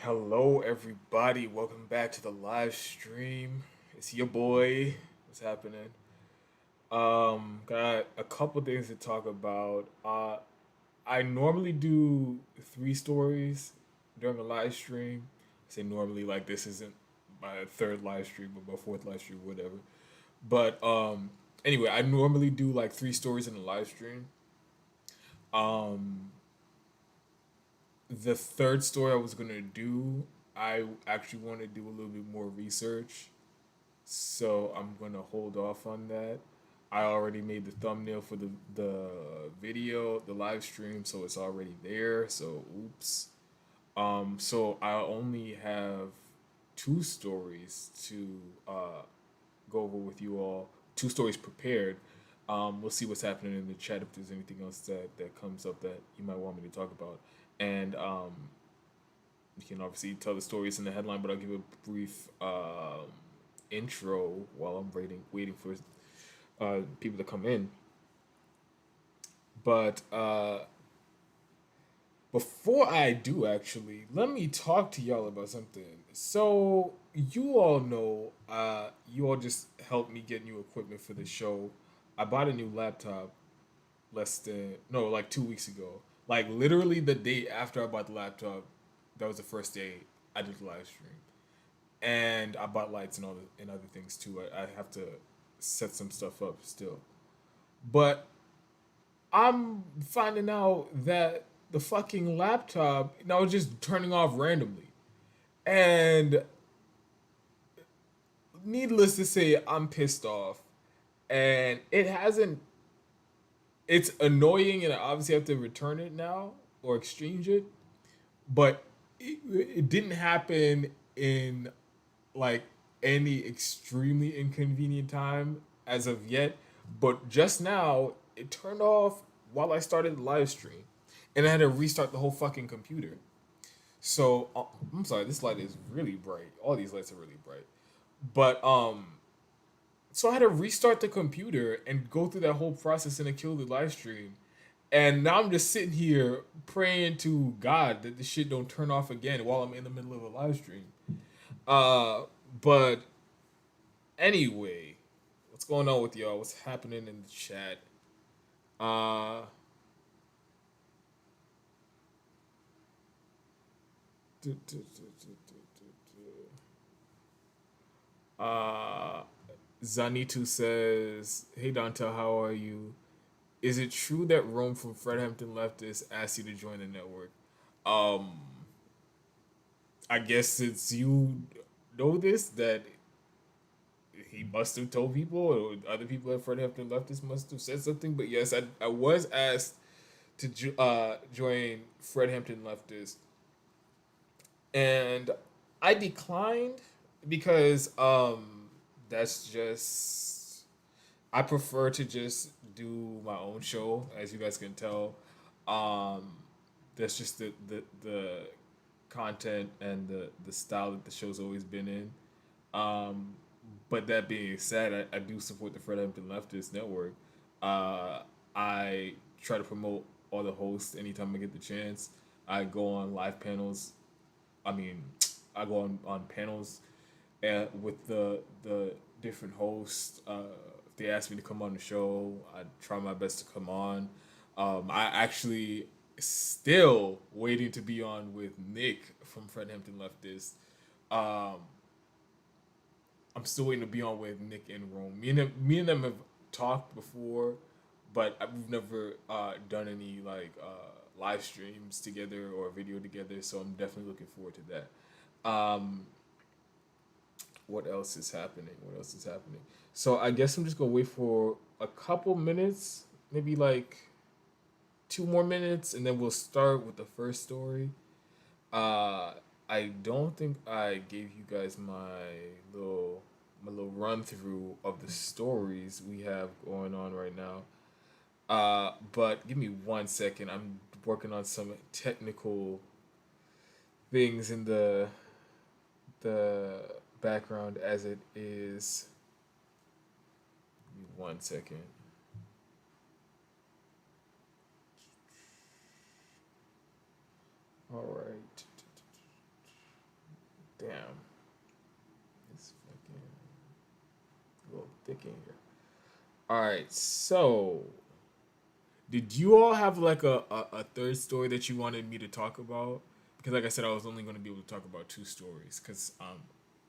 Hello, everybody. Welcome back to the live stream. It's your boy. What's happening? Got a couple things to talk about. I normally do three stories during a live stream. I say normally, like this isn't my third live stream or my fourth live stream, whatever. But anyway, I normally do like three stories in a live stream. Um, the third story I was gonna do, I actually want to do a little bit more research, so I'm gonna hold off on that. I already made the thumbnail for the video, the live stream, so it's already there. So oops. So I only have two stories to go over with you all. Two stories prepared. We'll see what's happening in the chat if there's anything else that comes up that you might want me to talk about. And you can obviously tell the stories in the headline, but I'll give a brief intro while I'm waiting for people to come in. But before I do, actually, let me talk to y'all about something. So you all know, you all just helped me get new equipment for the show. I bought a new laptop less than no, like 2 weeks ago. Like literally the day after I bought the laptop, that was the first day I did the live stream. And I bought lights and and other things too. I have to set some stuff up still, but I'm finding out that the fucking laptop now is just turning off randomly, and needless to say, I'm pissed off, and it hasn't. It's annoying, and I obviously have to return it now or exchange it, but it didn't happen in like any extremely inconvenient time as of yet. But just now, it turned off while I started the live stream, and I had to restart the whole fucking computer. So I'm sorry, this light is really bright. All these lights are really bright, but so I had to restart the computer and go through that whole process and it killed the live stream. And now I'm just sitting here praying to God that this shit don't turn off again while I'm in the middle of a live stream. Uh, but anyway, what's going on with y'all? What's happening in the chat? Uh, du- du- du- du- du- uh, Zanitu says, "Hey Dantel, how are you? Is it true that Rome from Fred Hampton Leftist asked you to join the network?" Um, I guess since you know this, that he must have told people, or other people at Fred Hampton Leftist must have said something. But yes, I was asked to join Fred Hampton Leftist, and I declined because that's just I prefer to just do my own show, as you guys can tell. Um, that's just the content and the style that the show's always been in. Um, but that being said, I do support the Fred Hampton Leftist Network. Uh, I try to promote all the hosts anytime I get the chance. I go on live panels. I mean, I go on panels with the different hosts. If they ask me to come on the show, I try my best to come on. I actually still waiting to be on with Nick from Fred Hampton Leftist. Um, I'm still waiting to be on with Nick and Rome. Me and them have talked before, but we've never done any like live streams together or video together. So I'm definitely looking forward to that. What else is happening? What else is happening? So I guess I'm just gonna wait for a couple minutes, maybe like 2 more minutes, and then we'll start with the first story. Uh, I don't think I gave you guys my little run through of the stories we have going on right now. But give me 1 second. I'm working on some technical things in the background as it is. Give me 1 second. All right. Damn, it's fucking a little thick in here. All right, so did you all have like a third story that you wanted me to talk about? Because like I said, I was only going to be able to talk about two stories because I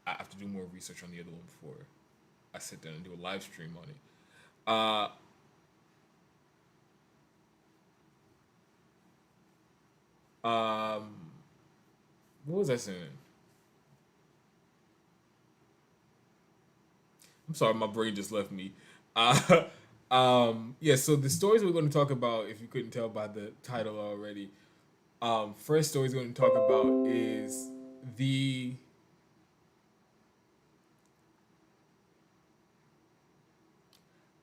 have to do more research on the other one before I sit down and do a live stream on it. Um, what was I saying? I'm sorry, my brain just left me. Uh, yeah. So the stories we're going to talk about, if you couldn't tell by the title already, first story we're going to talk about is the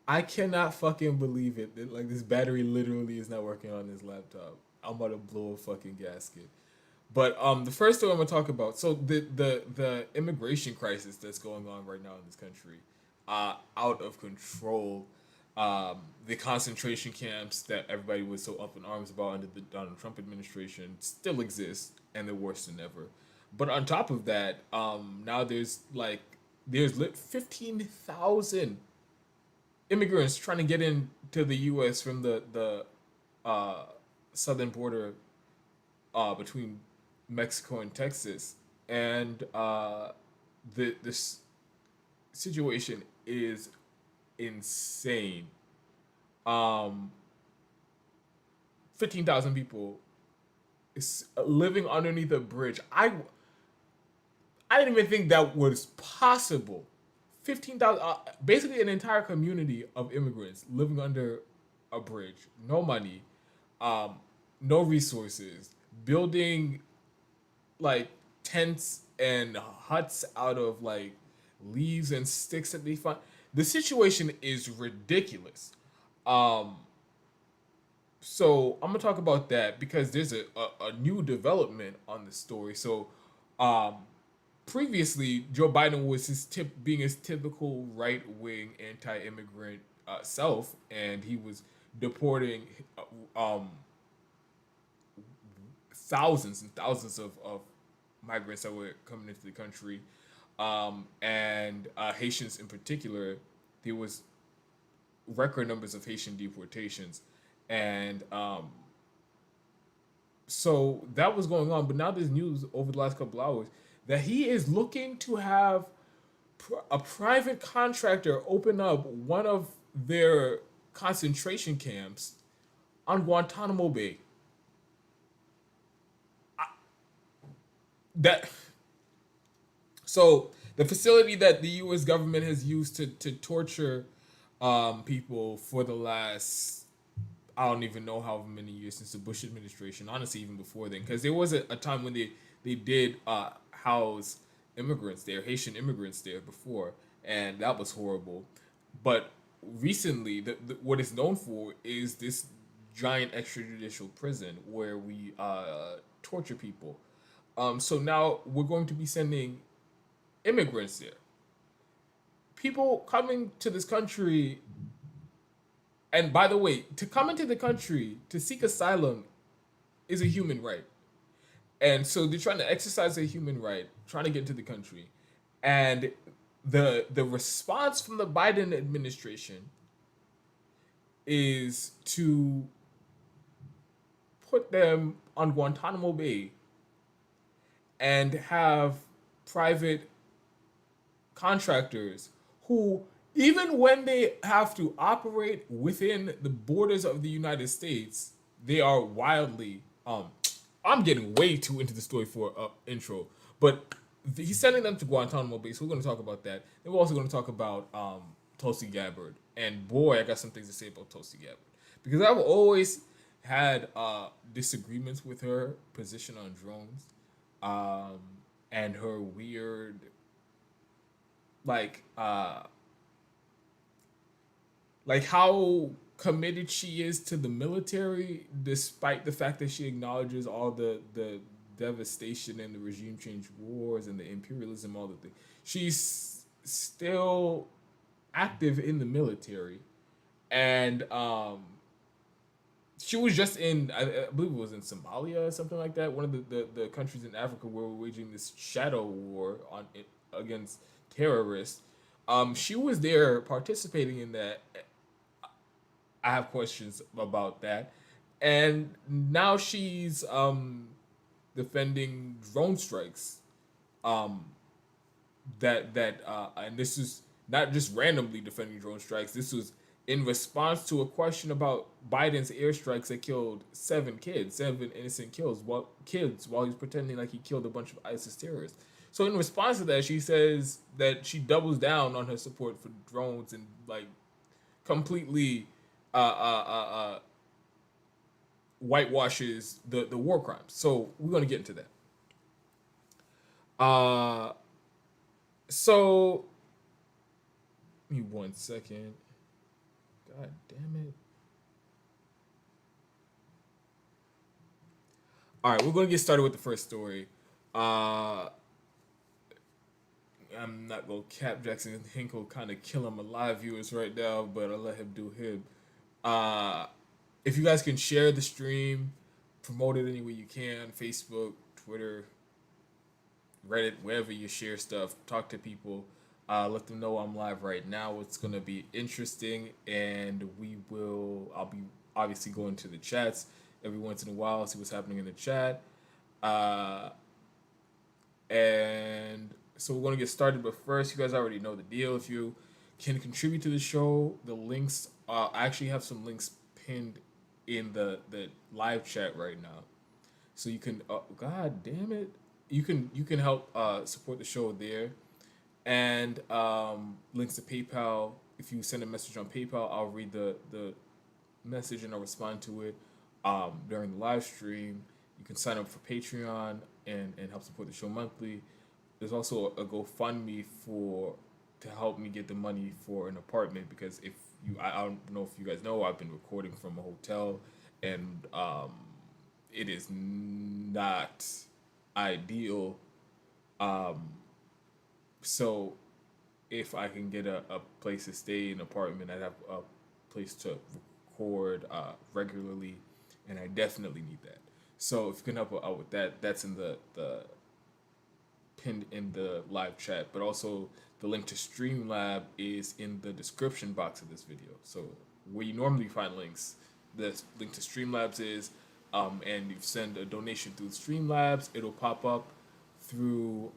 I cannot fucking believe it. Like this battery literally is not working on this laptop. I'm about to blow a fucking gasket. But the first thing I'm gonna talk about, so the immigration crisis that's going on right now in this country, out of control. The concentration camps that everybody was so up in arms about under the Donald Trump administration still exist, and they're worse than ever. But on top of that, now there's lit 15,000 immigrants trying to get into the U.S. from the uh, southern border between Mexico and Texas, and this situation is insane. Um, 15,000 people is living underneath a bridge. I didn't even think that was possible. 15,000, basically an entire community of immigrants living under a bridge, no money, um, no resources, building like tents and huts out of like leaves and sticks that they find. The situation is ridiculous. Um, so I'm gonna talk about that because there's a new development on the story. So, um, previously Joe Biden was being his typical right wing anti immigrant self, and he was deporting um thousands and thousands of migrants that were coming into the country, and Haitians in particular. There was record numbers of Haitian deportations, and so that was going on. But now there's news over the last couple hours that he is looking to have a private contractor open up one of their concentration camps on Guantanamo Bay. That So the facility that the U.S. government has used to torture people for the last, I don't even know how many years since the Bush administration. Honestly, even before then, because there was a time when they did house immigrants there, Haitian immigrants there before, and that was horrible. But recently, what it's known for is this giant extrajudicial prison where we torture people. So now we're going to be sending immigrants there. People coming to this country, and by the way, to come into the country to seek asylum is a human right. And so they're trying to exercise their human right, trying to get into the country. And the response from the Biden administration is to put them on Guantanamo Bay and have private contractors who, even when they have to operate within the borders of the United States, they are wildly I'm getting way too into the story for intro, but he's sending them to Guantanamo Bay, so we're going to talk about that. Then we're also going to talk about Tulsi Gabbard, and boy, I got some things to say about Tulsi Gabbard because I've always had disagreements with her position on drones, um, and her weird like uh like how committed she is to the military despite the fact that she acknowledges all the devastation and the regime change wars and the imperialism, all the things. She's still active in the military, and she was just in, I believe it was in Somalia or something like that. One of the countries in Africa where we're waging this shadow war on against terrorists. She was there participating in that. I have questions about that, and now she's defending drone strikes. Um, and this is not just randomly defending drone strikes. This was in response to a question about Biden's airstrikes that killed seven innocent kids while he was pretending like he killed a bunch of ISIS terrorists. So in response to that, she says that she doubles down on her support for drones and like completely uh, uh, uh, uh, whitewashes the war crimes. So we're gonna get into that. Uh, so give me 1 second. God damn it. All right, we're going to get started with the first story. I'm not going to cap Jackson Hinkle kind of killing my live viewers right now, but I'll let him do him. If you guys can share the stream, promote it any way you can, Facebook, Twitter, Reddit, wherever you share stuff, talk to people. Let them know I'm live right now. It's gonna be interesting, and I'll be obviously going to the chats every once in a while, see what's happening in the chat. And so we're gonna get started, but first, you guys already know the deal. If you can contribute to the show, the links. I actually have some links pinned in the live chat right now, so you can. God damn it! You can help support the show there. And links to PayPal. If you send a message on PayPal, I'll read the message and I'll respond to it during the live stream. You can sign up for Patreon and help support the show monthly. There's also a GoFundMe to help me get the money for an apartment, because I don't know if you guys know, I've been recording from a hotel, and it is not ideal. So if I can get a place to stay, an apartment, I'd have a place to record regularly, and I definitely need that. So if you can help out with that, that's in the pinned in the live chat. But also the link to Streamlab is in the description box of this video. So where you normally find links, the link to Streamlabs is, and you send a donation through Streamlabs, it'll pop up through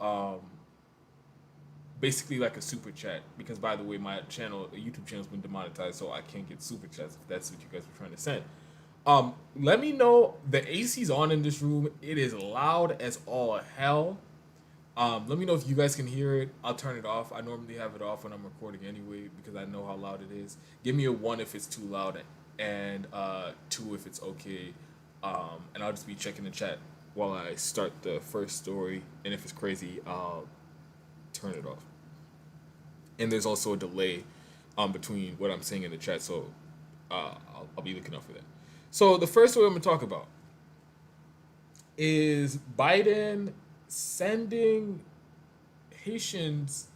basically like a super chat, because by the way, my YouTube channel's been demonetized, so I can't get super chats if that's what you guys were trying to send. Let me know. The AC's on in this room. It is loud as all hell. Let me know if you guys can hear it. I'll turn it off. I normally have it off when I'm recording anyway, because I know how loud it is. Give me a 1 if it's too loud, and 2 if it's okay. And I'll just be checking the chat while I start the first story, and if it's crazy, I'll turn it off. And there's also a delay between what I'm saying in the chat, so I'll be looking out for that. So the first story I'm going to talk about is Biden sending Haitians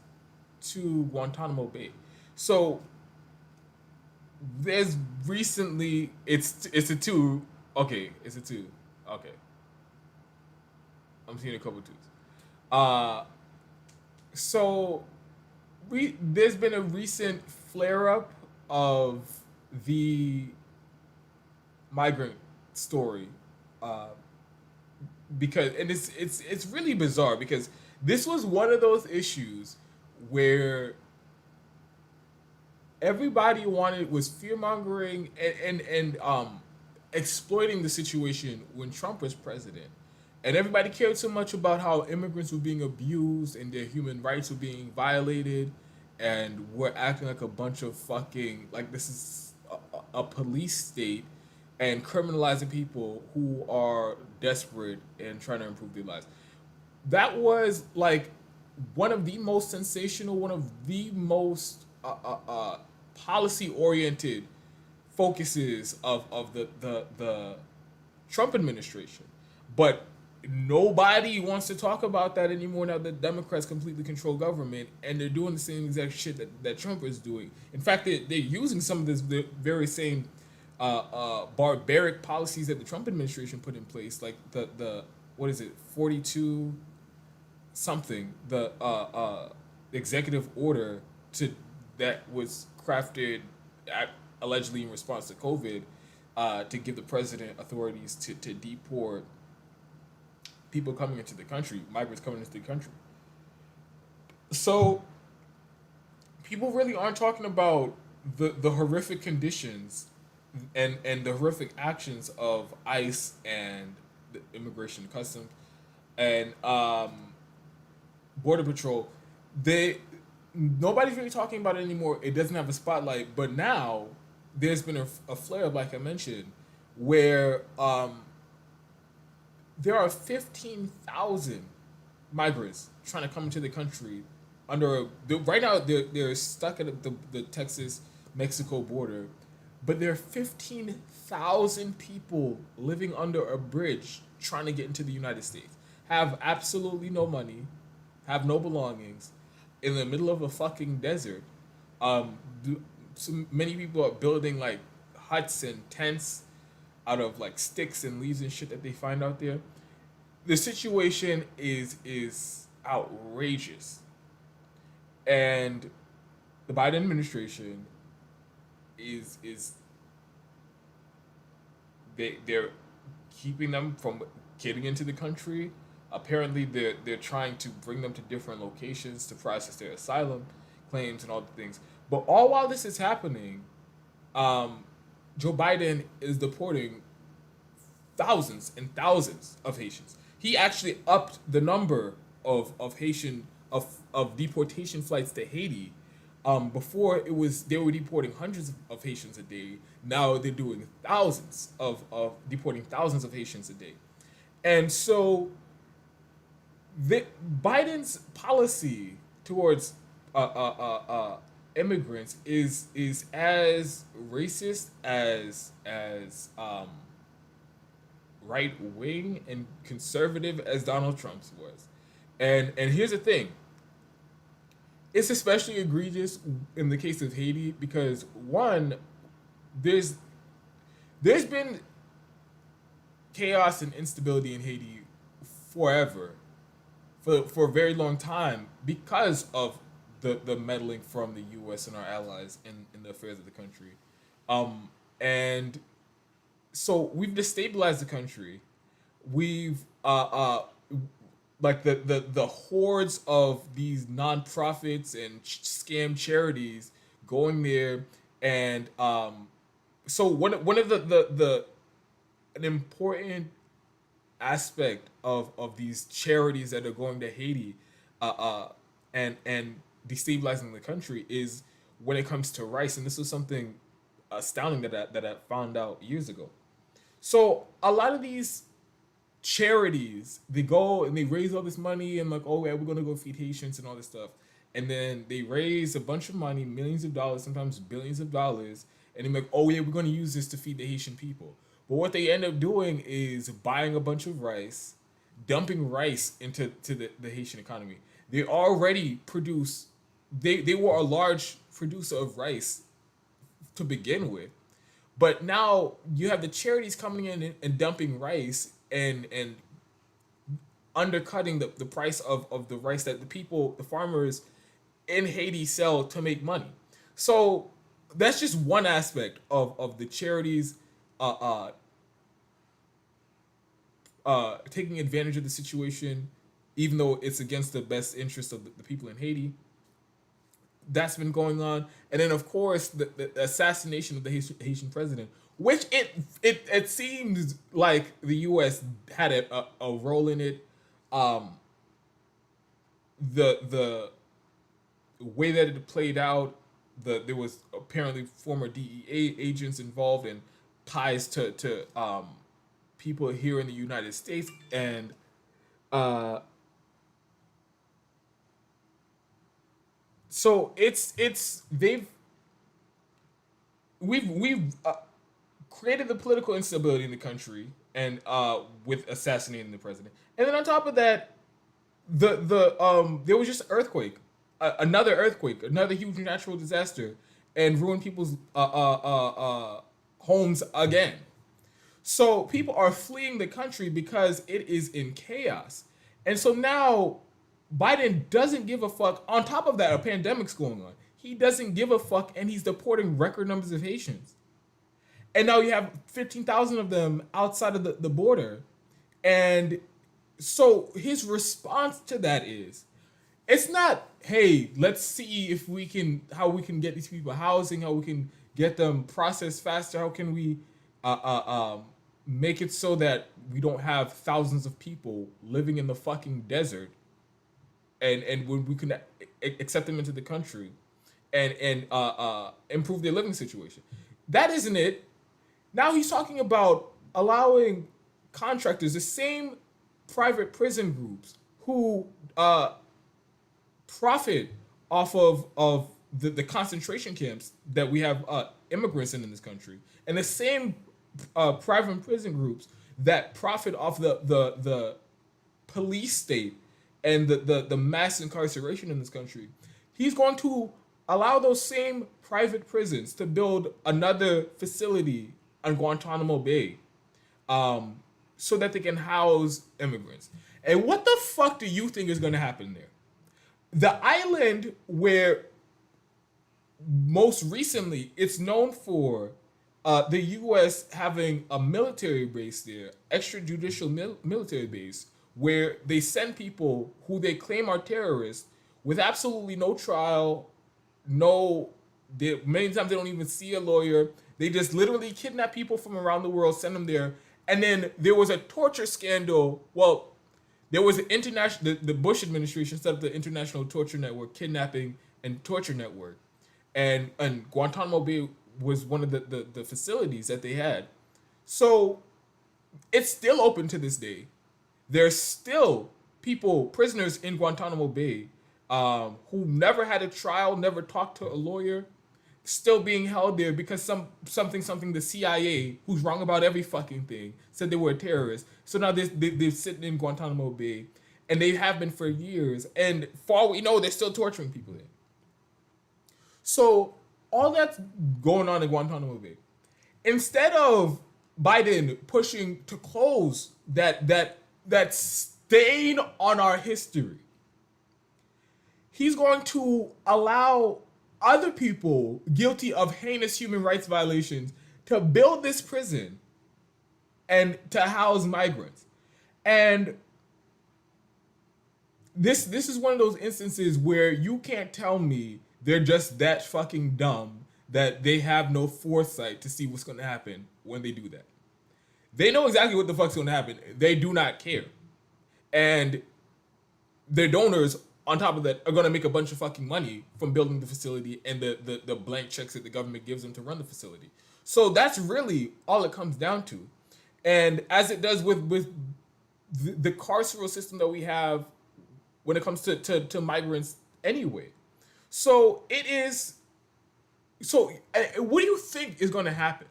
to Guantanamo Bay. So there's recently, it's a 2. Okay, it's a 2. Okay. I'm seeing a couple 2s. So there's been a recent flare-up of the migrant story, because, and it's really bizarre, because this was one of those issues where everybody was fear-mongering and exploiting the situation when Trump was president. And everybody cared so much about how immigrants were being abused and their human rights were being violated, and we're acting like a bunch of fucking, like this is a police state, and criminalizing people who are desperate and trying to improve their lives. That was like one of the most sensational, one of the most policy-oriented focuses of the Trump administration. But nobody wants to talk about that anymore now that Democrats completely control government, and they're doing the same exact shit that Trump is doing. In fact, they're using some of this very same barbaric policies that the Trump administration put in place, like the what is it, 42 something, the executive order to that was crafted at, allegedly in response to COVID, to give the president authorities to deport people coming into the country, migrants coming into the country. So people really aren't talking about the horrific conditions and the horrific actions of ICE and the Immigration and Customs and Border Patrol. They Nobody's really talking about it anymore. It doesn't have a spotlight. But now there's been a flare up, like I mentioned, where there are 15,000 migrants trying to come into the country right now they're stuck at the Texas Mexico border, but there are 15,000 people living under a bridge trying to get into the United States, have absolutely no money, have no belongings, in the middle of a fucking desert. So many people are building like huts and tents out of like sticks and leaves and shit that they find out there. The situation is outrageous, and the Biden administration is they're keeping them from getting into the country. Apparently, they're trying to bring them to different locations to process their asylum claims and all the things. But all while this is happening, Joe Biden is deporting thousands and thousands of Haitians. He actually upped the number of Haitian of deportation flights to Haiti. Before it was they were deporting hundreds of Haitians a day. Now they're doing thousands of deporting thousands of Haitians a day, and so Biden's policy towards immigrants is as racist as right wing and conservative as Donald Trump's was. And here's the thing. It's especially egregious in the case of Haiti because one, there's been chaos and instability in Haiti forever, for a very long time because of the meddling from the U.S. and our allies in the affairs of the country, and so we've destabilized the country. We've like the hordes of these nonprofits and scam charities going there, and so one of the an important aspect of these charities that are going to Haiti, and destabilizing the country is when it comes to rice, and this was something astounding that I found out years ago. So a lot of these charities, they go and they raise all this money and like, oh yeah, we're gonna go feed Haitians and all this stuff, and then they raise a bunch of money, millions of dollars, sometimes billions of dollars, and they're like, oh yeah, we're gonna use this to feed the Haitian people. But what they end up doing is buying a bunch of rice, dumping rice into the Haitian economy. They already produce, they were a large producer of rice to begin with. But now you have the charities coming in and dumping rice and undercutting the price of the rice that the farmers in Haiti sell to make money. So that's just one aspect of the charities taking advantage of the situation, even though it's against the best interest of the people in Haiti. That's been going on, and then of course the assassination of the Haitian president, which it seems like the U.S. had a role in it. The way that it played out, there was apparently former DEA agents involved and ties to people here in the United States, and so we've created the political instability in the country, and with assassinating the president, and then on top of that, there was just an earthquake, another huge natural disaster, and ruined people's homes again. So people are fleeing the country because it is in chaos. And so now Biden doesn't give a fuck. On top of that, a pandemic's going on. He doesn't give a fuck, and he's deporting record numbers of Haitians. And now you have 15,000 of them outside of the border. And so his response to that is, it's not, hey, let's see if we can, how we can get these people housing, how we can get them processed faster, how can we make it so that we don't have thousands of people living in the fucking desert, and when we can accept them into the country and improve their living situation. That isn't it. Now he's talking about allowing contractors, the same private prison groups who profit off of the concentration camps that we have immigrants in this country, and the same private prison groups that profit off the police state and the mass incarceration in this country. He's going to allow those same private prisons to build another facility on Guantanamo Bay, so that they can house immigrants. And what the fuck do you think is going to happen there? The island where most recently it's known for the U.S. having a military base there, extrajudicial military base, where they send people who they claim are terrorists with absolutely no trial, many times they don't even see a lawyer. They just literally kidnap people from around the world, send them there. And then there was a torture scandal. Well, there was an the Bush administration set up the International Torture Network, Kidnapping and Torture Network. And Guantanamo Bay was one of the facilities that they had. So it's still open to this day. There's still prisoners in Guantanamo Bay who never had a trial, never talked to a lawyer, still being held there because something the CIA, who's wrong about every fucking thing, said they were a terrorist. So now they're sitting in Guantanamo Bay, and they have been for years. And for all we know, they're still torturing people there. So all that's going on in Guantanamo Bay. Instead of Biden pushing to close that stain on our history, he's going to allow other people guilty of heinous human rights violations to build this prison and to house migrants. And this is one of those instances where you can't tell me they're just that fucking dumb that they have no foresight to see what's going to happen when they do that. They know exactly what the fuck's going to happen. They do not care. And their donors, on top of that, are going to make a bunch of fucking money from building the facility and the blank checks that the government gives them to run the facility. So that's really all it comes down to. And as it does with the carceral system that we have when it comes to migrants anyway. So it is... So what do you think is going to happen?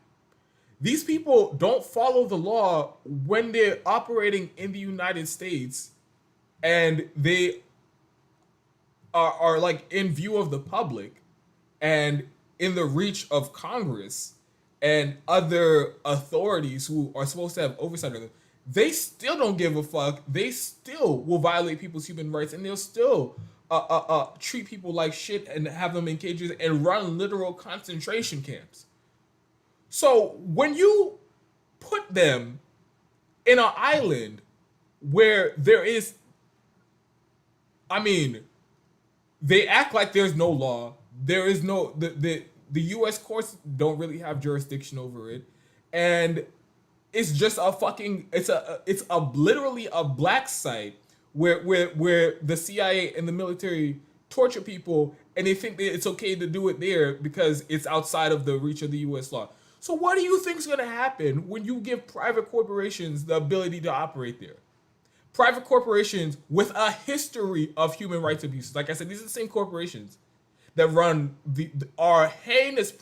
These people don't follow the law when they're operating in the United States, and they are like in view of the public and in the reach of Congress and other authorities who are supposed to have oversight of them. They still don't give a fuck. They still will violate people's human rights, and they'll still treat people like shit and have them in cages and run literal concentration camps. So when you put them in an island where there is, they act like there's no law. There is no, the U.S. courts don't really have jurisdiction over it. And it's just a fucking, it's literally a black site where the CIA and the military torture people, and they think that it's okay to do it there because it's outside of the reach of the U.S. law. So what do you think is going to happen when you give private corporations the ability to operate there? Private corporations with a history of human rights abuses. Like I said, these are the same corporations that run our heinous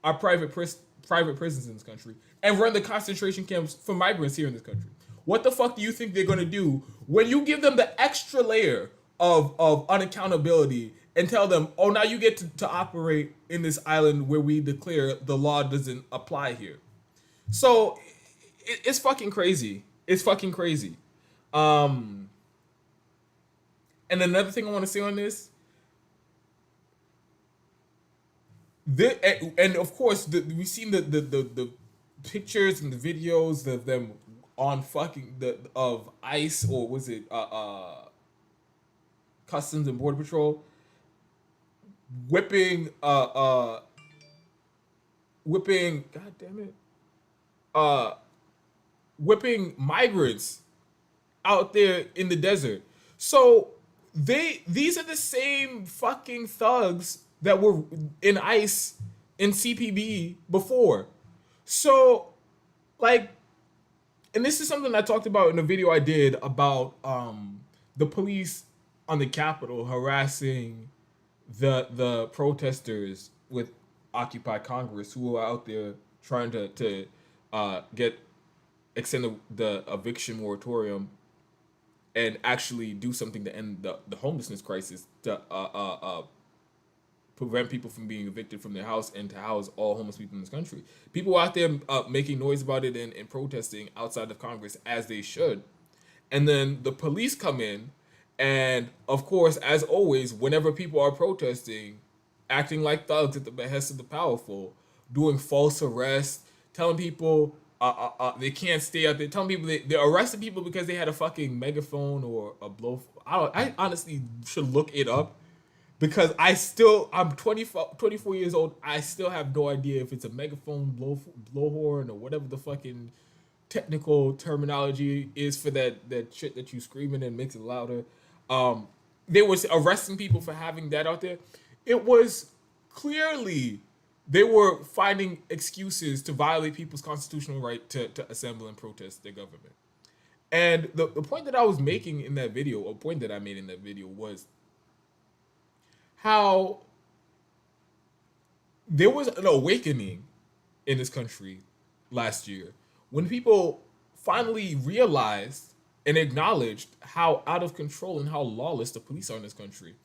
our private prisons in this country, and run the concentration camps for migrants here in this country. What the fuck do you think they're going to do when you give them the extra layer of unaccountability and tell them, oh, now you get to operate in this island where we declare the law doesn't apply here. So it's fucking crazy. It's fucking crazy. Um, and another thing I want to say on this, and of course, we've seen the pictures and the videos of them on fucking of ICE, or was it Customs and Border Patrol, whipping whipping, god damn it, uh whipping migrants out there in the desert. So these are the same fucking thugs that were in ICE in CPB before. So, like, and this is something I talked about in a video I did about the police on the Capitol harassing the protesters with Occupy Congress, who are out there trying to get extend the eviction moratorium and actually do something to end the homelessness crisis, to prevent people from being evicted from their house and to house all homeless people in this country. People out there making noise about it and protesting outside of Congress, as they should. And then the police come in, and of course, as always, whenever people are protesting, acting like thugs at the behest of the powerful, doing false arrests, telling people they can't stay out there, telling people they're arresting people because they had a fucking megaphone or a blow. I honestly should look it up, because I'm 24 years old. I still have no idea if it's a megaphone, blowhorn, or whatever the fucking technical terminology is for that shit that you screaming and makes it louder. They was arresting people for having that out there. It was clearly they were finding excuses to violate people's constitutional right to assemble and protest their government. And the point that I was making in that video, or point that I made in that video, was how there was an awakening in this country last year when people finally realized and acknowledged how out of control and how lawless the police are in this country.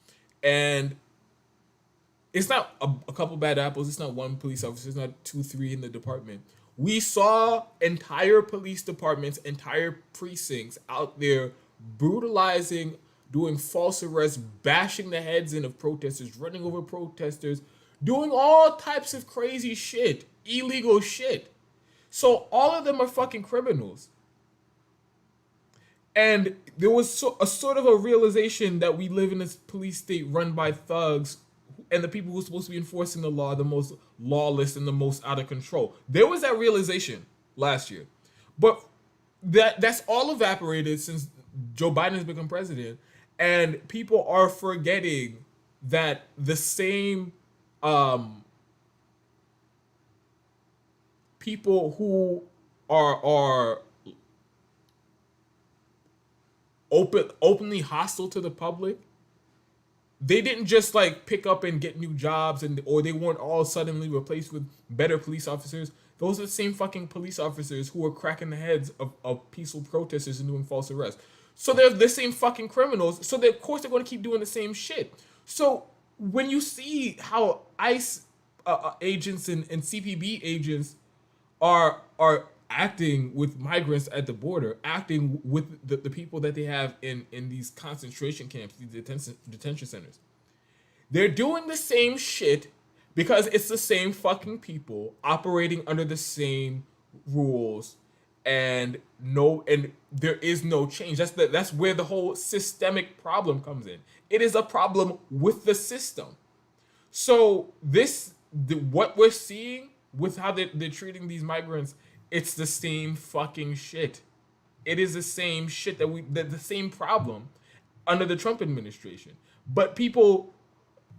And it's not a couple bad apples. It's not one police officer. It's not 2, 3 in the department. We saw entire police departments, entire precincts out there brutalizing, doing false arrests, bashing the heads in of protesters, running over protesters, doing all types of crazy shit, illegal shit. So all of them are fucking criminals. And there was a sort of a realization that we live in this police state run by thugs, and the people who are supposed to be enforcing the law are the most lawless and the most out of control. There was that realization last year. But that's all evaporated since Joe Biden has become president. And people are forgetting that the same people who are openly hostile to the public, they didn't just like pick up and get new jobs, or they weren't all suddenly replaced with better police officers. Those are the same fucking police officers who are cracking the heads of peaceful protesters and doing false arrests. So they're the same fucking criminals. So of course they're going to keep doing the same shit. So when you see how ICE agents and CPB agents are acting with migrants at the border, acting with the people that they have in these concentration camps, these detention centers, they're doing the same shit because it's the same fucking people operating under the same rules, and there is no change. That's where the whole systemic problem comes in. It is a problem with the system. So what we're seeing with how they're treating these migrants, it's the same fucking shit. It is the same shit the same problem under the Trump administration. But people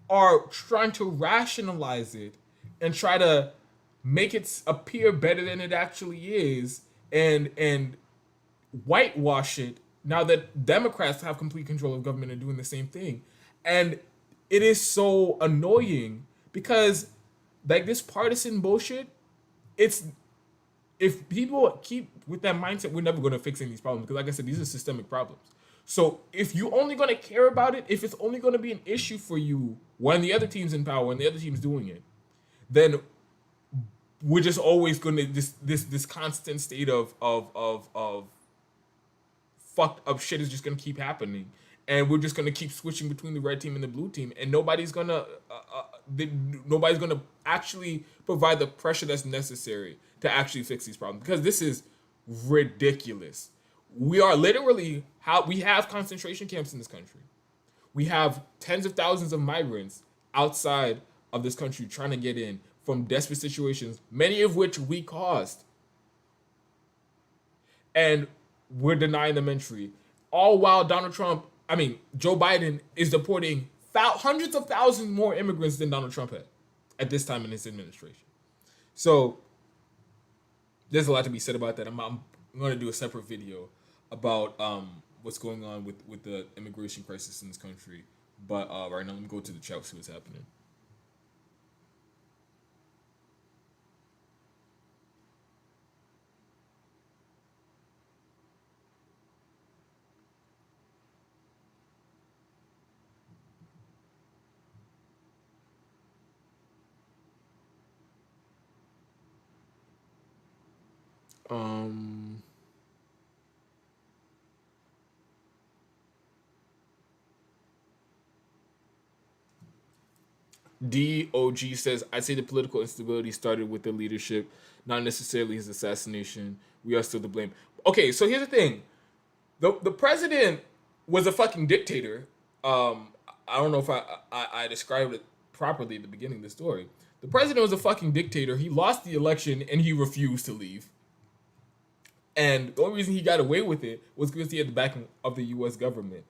are trying to rationalize it and try to make it appear better than it actually is, and whitewash it now that Democrats have complete control of government and doing the same thing. And it is so annoying because like this partisan bullshit, if people keep with that mindset, we're never going to fix any of these problems, because like I said, these are systemic problems. So if you only gonna care about it, if it's only gonna be an issue for you when the other team's in power, when the other team's doing it, then we're just always gonna this constant state of fucked up shit is just gonna keep happening, and we're just gonna keep switching between the red team and the blue team, and nobody's gonna actually provide the pressure that's necessary to actually fix these problems, because this is ridiculous. We are literally how we have concentration camps in this country. We have tens of thousands of migrants outside of this country trying to get in from desperate situations, many of which we caused. And we're denying them entry. All while Joe Biden is deporting hundreds of thousands more immigrants than Donald Trump had at this time in his administration. So there's a lot to be said about that. I'm going to do a separate video about what's going on with the immigration crisis in this country. But right now, let me go to the chat and see what's happening. Um, DOG says, I'd say the political instability started with the leadership, not necessarily his assassination. We are still to blame. Okay, so here's the thing. The president was a fucking dictator. I don't know if I described it properly at the beginning of the story. The president was a fucking dictator. He lost the election and he refused to leave. And the only reason he got away with it was because he had the backing of the U.S. government.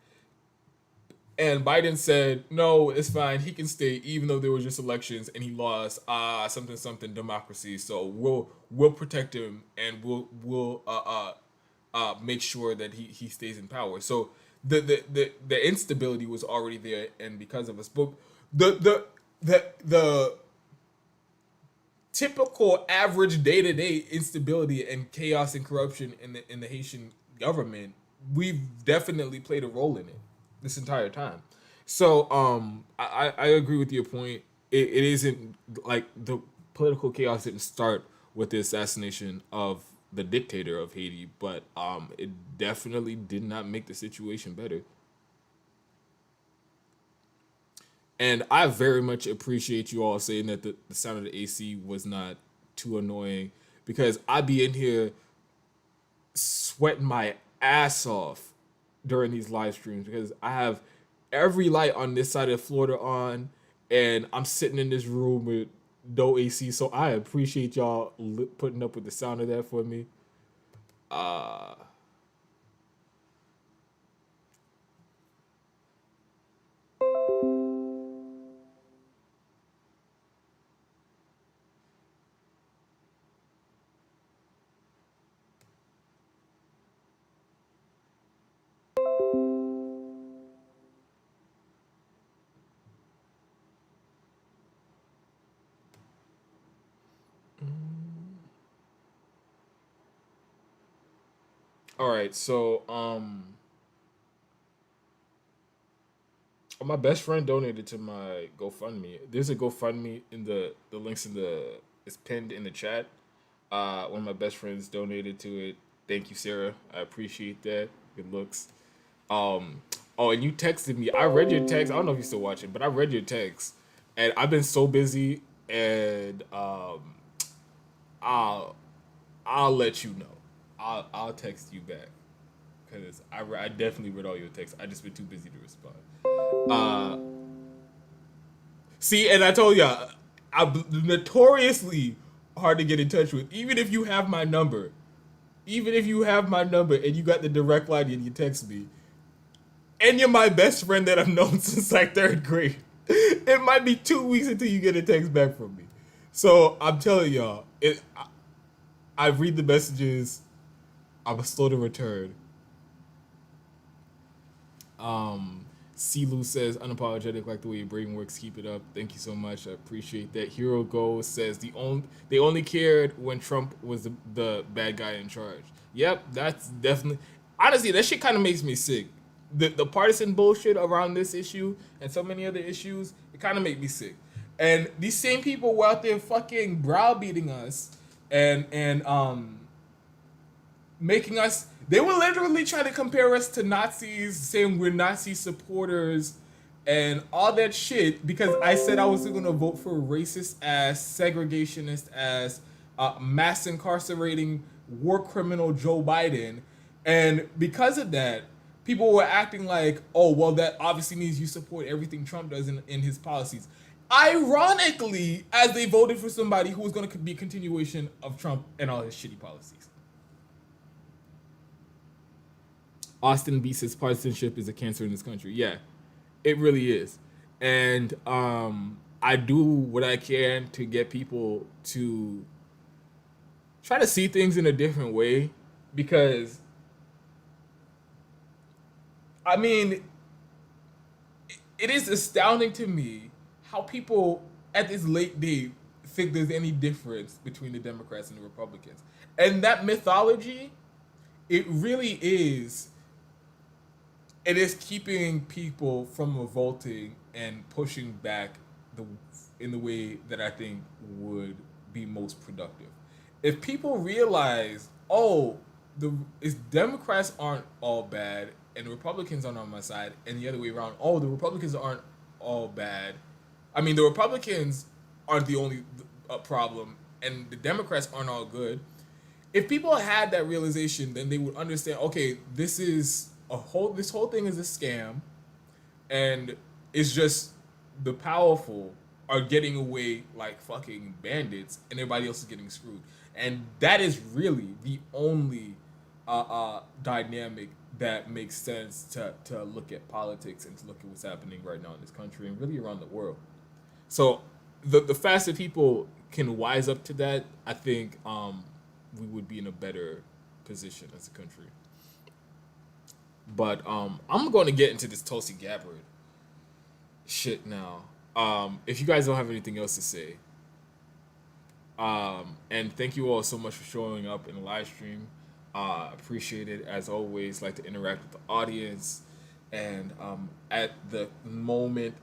And Biden said, no, it's fine. He can stay even though there were just elections and he lost something democracy. So we'll protect him and we'll make sure that he stays in power. So the instability was already there, and because of us. But the typical average day-to-day instability and chaos and corruption in the Haitian government, we've definitely played a role in it this entire time. So I agree with your point. It isn't like the political chaos didn't start with the assassination of the dictator of Haiti, but it definitely did not make the situation better. And I very much appreciate you all saying that the sound of the AC was not too annoying, because I'd be in here sweating my ass off during these live streams because I have every light on this side of Florida on, and I'm sitting in this room with no AC. So I appreciate y'all putting up with the sound of that for me. All right, so my best friend donated to my GoFundMe. There's a GoFundMe in the links in the it's pinned in the chat. One of my best friends donated to it. Thank you, Sarah. I appreciate that. Good looks. Oh, and you texted me. I read your text. I don't know if you're still watching, but I read your text, and I've been so busy. And I'll I'll let you know. I'll text you back because I definitely read all your texts. I just been too busy to respond. Uh, See, and I told y'all, I'm notoriously hard to get in touch with. Even if you have my number and you got the direct line and you text me, and you're my best friend that I've known since like third grade, it might be 2 weeks until you get a text back from me. So I'm telling y'all, I read the messages. I'm slow to return. Silu says, unapologetic, like the way your brain works. Keep it up. Thank you so much. I appreciate that. Hero Go says they only cared when Trump was the bad guy in charge. Yep, that's definitely, honestly, that shit kind of makes me sick the partisan bullshit around this issue and so many other issues, it kind of made me sick. And these same people were out there fucking browbeating us and making us. They were literally trying to compare us to Nazis, saying we're Nazi supporters and all that shit because I said I was going to vote for racist ass, segregationist ass, mass incarcerating war criminal Joe Biden. And because of that, people were acting like, oh, well, that obviously means you support everything Trump does in his policies. Ironically, as they voted for somebody who was going to be a continuation of Trump and all his shitty policies. Austin B says partisanship is a cancer in this country. Yeah, it really is. And I do what I can to get people to try to see things in a different way because, I mean, it is astounding to me how people at this late date think there's any difference between the Democrats and the Republicans. And that mythology, it really is. It is keeping people from revolting and pushing back in the way that I think would be most productive. If people realize, oh, the Democrats aren't all bad and the Republicans aren't on my side, and the other way around, oh, the Republicans aren't all bad. I mean, the Republicans aren't the only problem, and the Democrats aren't all good. If people had that realization, then they would understand, okay, this whole thing is a scam, and it's just the powerful are getting away like fucking bandits, and everybody else is getting screwed. And that is really the only dynamic that makes sense to look at politics and to look at what's happening right now in this country and really around the world. So the faster people can wise up to that, I think we would be in a better position as a country. But I'm going to get into this Tulsi Gabbard shit now. If you guys don't have anything else to say, and thank you all so much for showing up in the live stream. Appreciate it as always. Like to interact with the audience, and at the moment,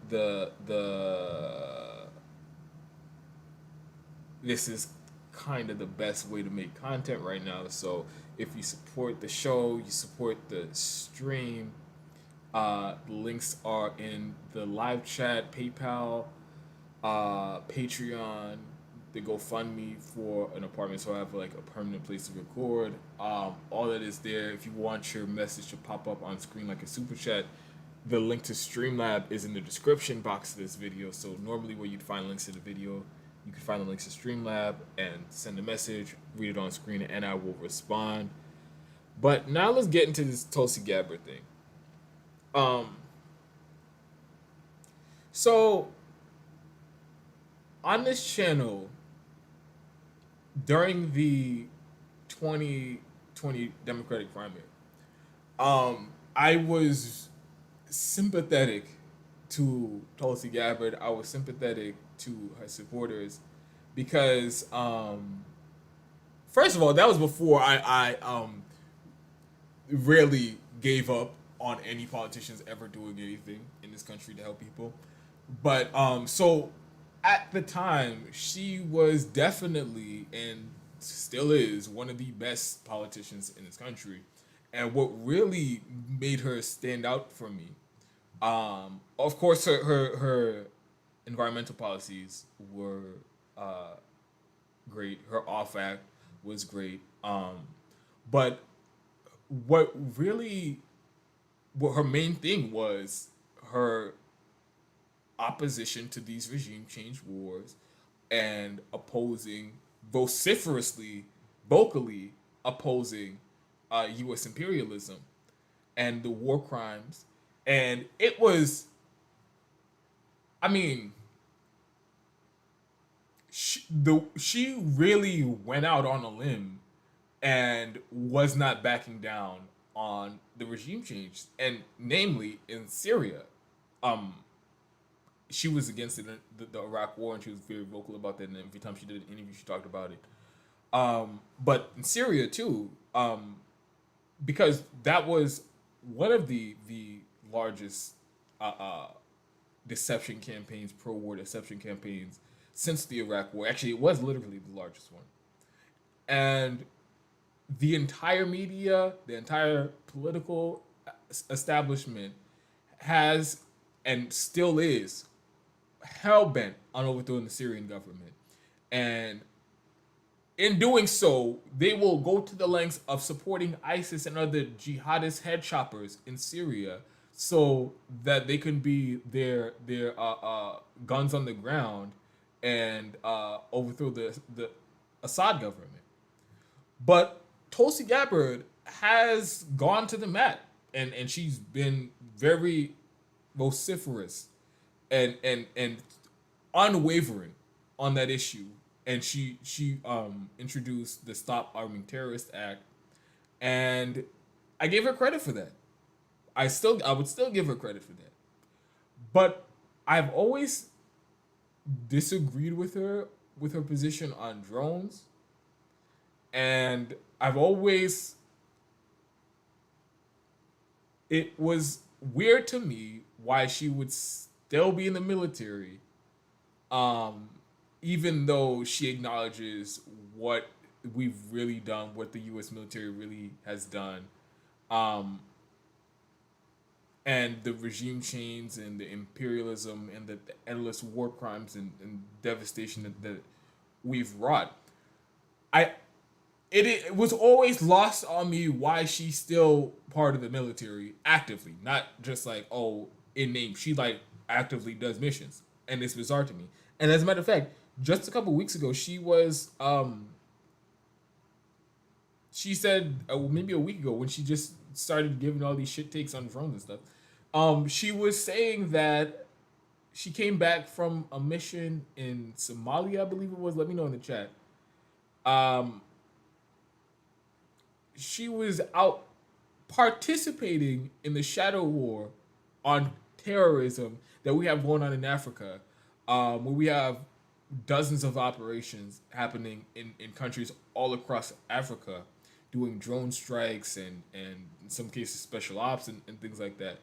this is kind of the best way to make content right now. So if you support the show, you support the stream. The links are in the live chat, PayPal, Patreon, the GoFundMe for an apartment, so I have like a permanent place to record. All that is there. If you want your message to pop up on screen like a super chat, the link to Streamlab is in the description box of this video. So normally where you'd find links to the video, you can find the links to Streamlab and send a message, read it on screen, and I will respond. But now let's get into this Tulsi Gabbard thing. So on this channel, during the 2020 Democratic primary, I was sympathetic to Tulsi Gabbard. I was sympathetic to her supporters because, first of all, that was before I rarely gave up on any politicians ever doing anything in this country to help people. But so at the time, she was definitely and still is one of the best politicians in this country. And what really made her stand out for me, of course, her environmental policies were great. Her off act was great. But what her main thing was her opposition to these regime change wars and opposing, vociferously, vocally opposing U.S. imperialism and the war crimes. And it was, I mean, she really went out on a limb and was not backing down on the regime change, and namely in Syria. She was against it in the Iraq War, and she was very vocal about that. And every time she did an interview, she talked about it. But in Syria too, because that was one of the largest uh, uh, deception campaigns, pro-war deception campaigns since the Iraq War. Actually, it was literally the largest one, and the entire media, the entire political establishment has and still is hell bent on overthrowing the Syrian government. And in doing so, they will go to the lengths of supporting ISIS and other jihadist head choppers in Syria so that they can be their guns on the ground and overthrow the Assad government. But Tulsi Gabbard has gone to the mat, and she's been very vociferous and unwavering on that issue. And she introduced the Stop Arming Terrorists Act, and I gave her credit for that. I would still give her credit for that. But I've always disagreed with her position on drones, and I've always it was weird to me why she would still be in the military, even though she acknowledges what we've really done, what the U.S. military really has done, and the regime change and the imperialism and the endless war crimes and devastation that we've wrought. It was always lost on me why she's still part of the military actively, not just like, oh, in name. She like actively does missions, and it's bizarre to me. And as a matter of fact, just a couple weeks ago, she was she said maybe a week ago when she just started giving all these shit takes on drones and stuff. She was saying that she came back from a mission in Somalia, I believe it was. Let me know in the chat. She was out participating in the shadow war on terrorism that we have going on in Africa, where we have dozens of operations happening in countries all across Africa, doing drone strikes and in some cases special ops and things like that.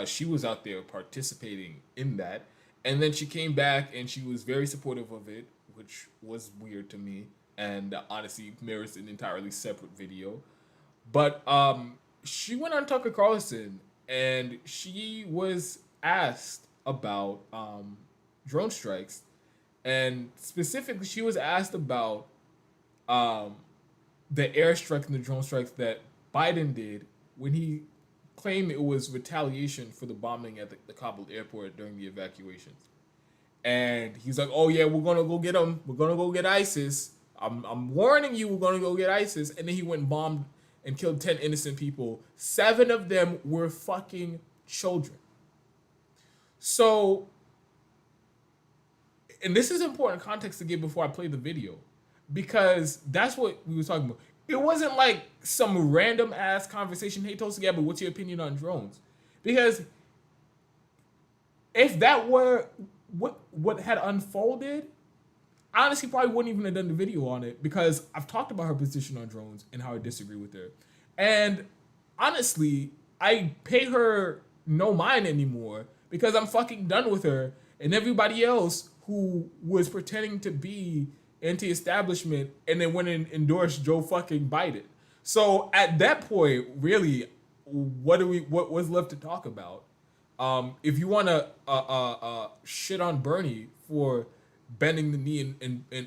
She was out there participating in that, and then she came back and she was very supportive of it, which was weird to me, and honestly merits an entirely separate video. But she went on Tucker Carlson and she was asked about drone strikes, and specifically she was asked about the airstrikes and the drone strikes that Biden did when he claimed it was retaliation for the bombing at the Kabul airport during the evacuations. And he's like, oh yeah, we're gonna go get them. We're gonna go get ISIS. I'm warning you, we're gonna go get ISIS. And then he went and bombed and killed 10 innocent people. 7 of them were fucking children. So, and this is important context to give before I play the video, because that's what we were talking about. It wasn't like some random ass conversation. Hey, Tulsi Gabbard, what's your opinion on drones? Because if that were what had unfolded, I honestly probably wouldn't even have done the video on it, because I've talked about her position on drones and how I disagree with her. And honestly, I pay her no mind anymore because I'm fucking done with her and everybody else who was pretending to be anti-establishment and then went and endorsed Joe fucking Biden. So at that point, really, what was left to talk about? If you want to shit on Bernie for bending the knee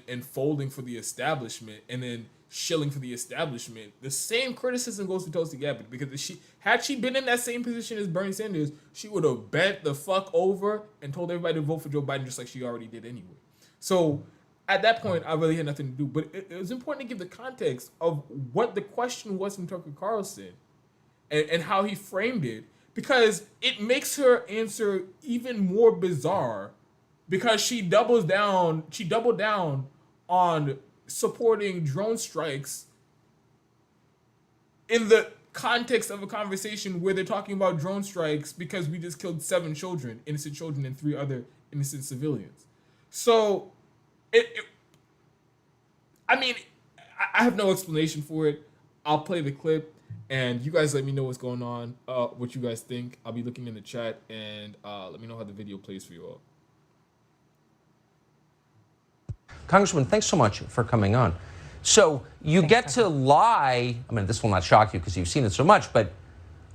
and folding for the establishment and then shilling for the establishment, the same criticism goes to Tulsi Gabbard, because had she been in that same position as Bernie Sanders, she would have bent the fuck over and told everybody to vote for Joe Biden just like she already did anyway. So at that point, I really had nothing to do. But it was important to give the context of what the question was from Tucker Carlson and how he framed it, because it makes her answer even more bizarre, because she doubled down on supporting drone strikes in the context of a conversation where they're talking about drone strikes because we just killed 7 children, innocent children, and 3 other innocent civilians. So I mean, I have no explanation for it. I'll play the clip, and you guys let me know what's going on, what you guys think. I'll be looking in the chat, and let me know how the video plays for you all. Congressman, thanks so much for coming on. So you get to lie. I mean, this will not shock you because you've seen it so much, but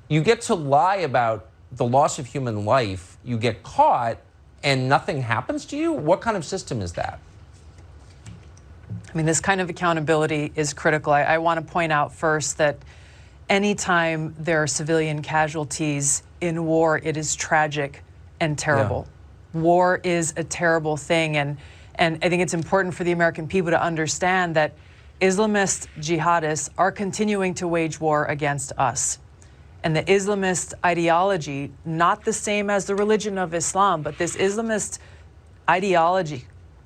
you get to lie about the loss of human life. You get caught, and nothing happens to you? What kind of system is that? I mean, this kind of accountability is critical. I want to point out first that anytime there are civilian casualties in war, it is tragic and terrible. Yeah. War is a terrible thing. And I think it's important for the American people to understand that Islamist jihadists are continuing to wage war against us. And the Islamist ideology, not the same as the religion of Islam, but this Islamist ideology,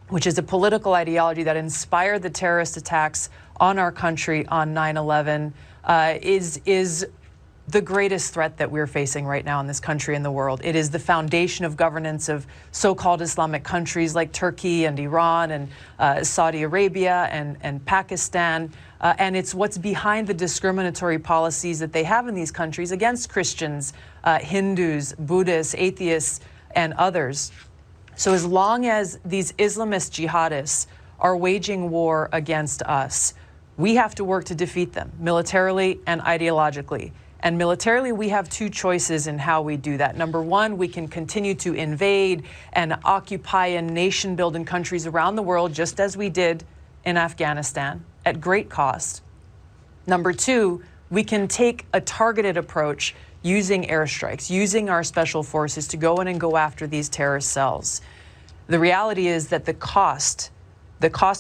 which is a political ideology that inspired the terrorist attacks on our country on 9/11, is the greatest threat that we're facing right now in this country and the world. It is the foundation of governance of so-called Islamic countries like Turkey and Iran and Saudi Arabia and Pakistan. And it's what's behind the discriminatory policies that they have in these countries against Christians, Hindus, Buddhists, atheists, and others. So as long as these Islamist jihadists are waging war against us, we have to work to defeat them militarily and ideologically. And militarily, we have two choices in how we do that. Number one, we can continue to invade and occupy and nation-build in countries around the world, just as we did in Afghanistan, at great cost. Number two, we can take a targeted approach using airstrikes, using our special forces to go in and go after these terrorist cells. The reality is that the cost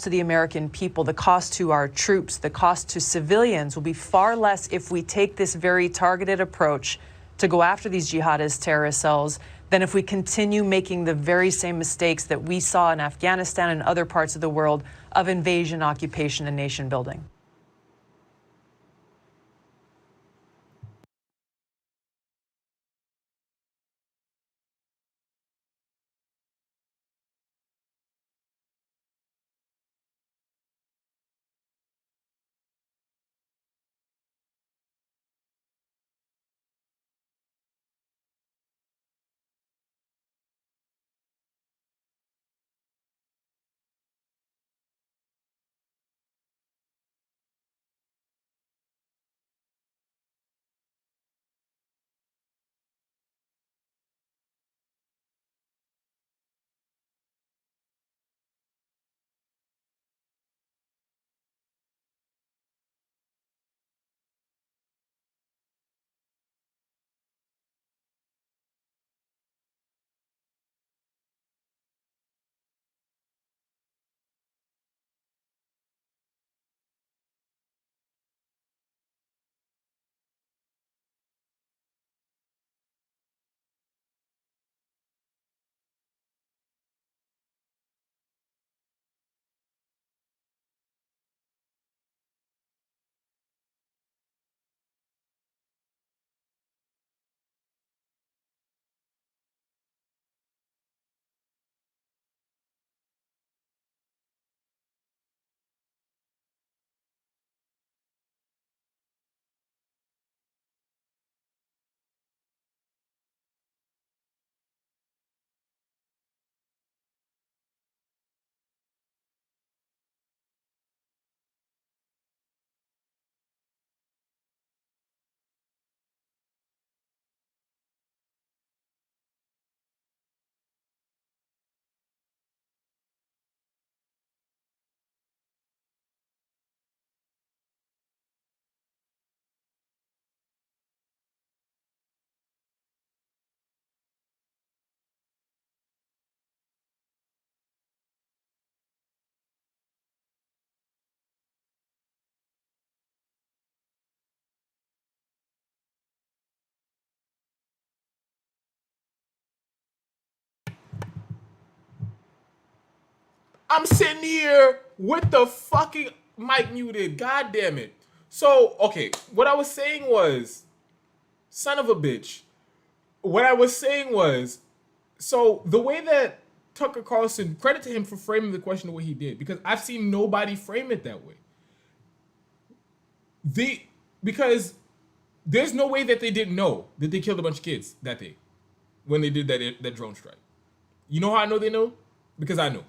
to the American people, the cost to our troops, the cost to civilians will be far less if we take this very targeted approach to go after these jihadist terrorist cells than if we continue making the very same mistakes that we saw in Afghanistan and other parts of the world of invasion, occupation, and nation building. I'm sitting here with the fucking mic muted. God damn it. So, okay, what I was saying was, son of a bitch. What I was saying was, so the way that Tucker Carlson, credit to him for framing the question the way he did, because I've seen nobody frame it that way. because there's no way that they didn't know that they killed a bunch of kids that day when they did that drone strike. You know how I know they know? Because I knew.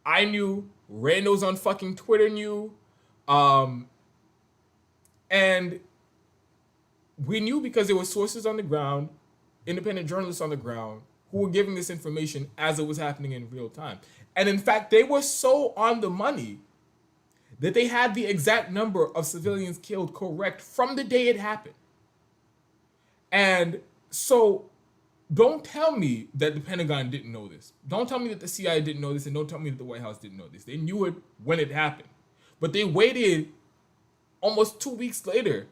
I knew. Randos on fucking Twitter knew. And we knew because there were sources on the ground, independent journalists on the ground, who were giving this information as it was happening in real time. And in fact, they were so on the money that they had the exact number of civilians killed correct from the day it happened. And so don't tell me that the Pentagon didn't know this. Don't tell me that the CIA didn't know this, and don't tell me that the White House didn't know this. They knew it when it happened. But they waited almost 2 weeks later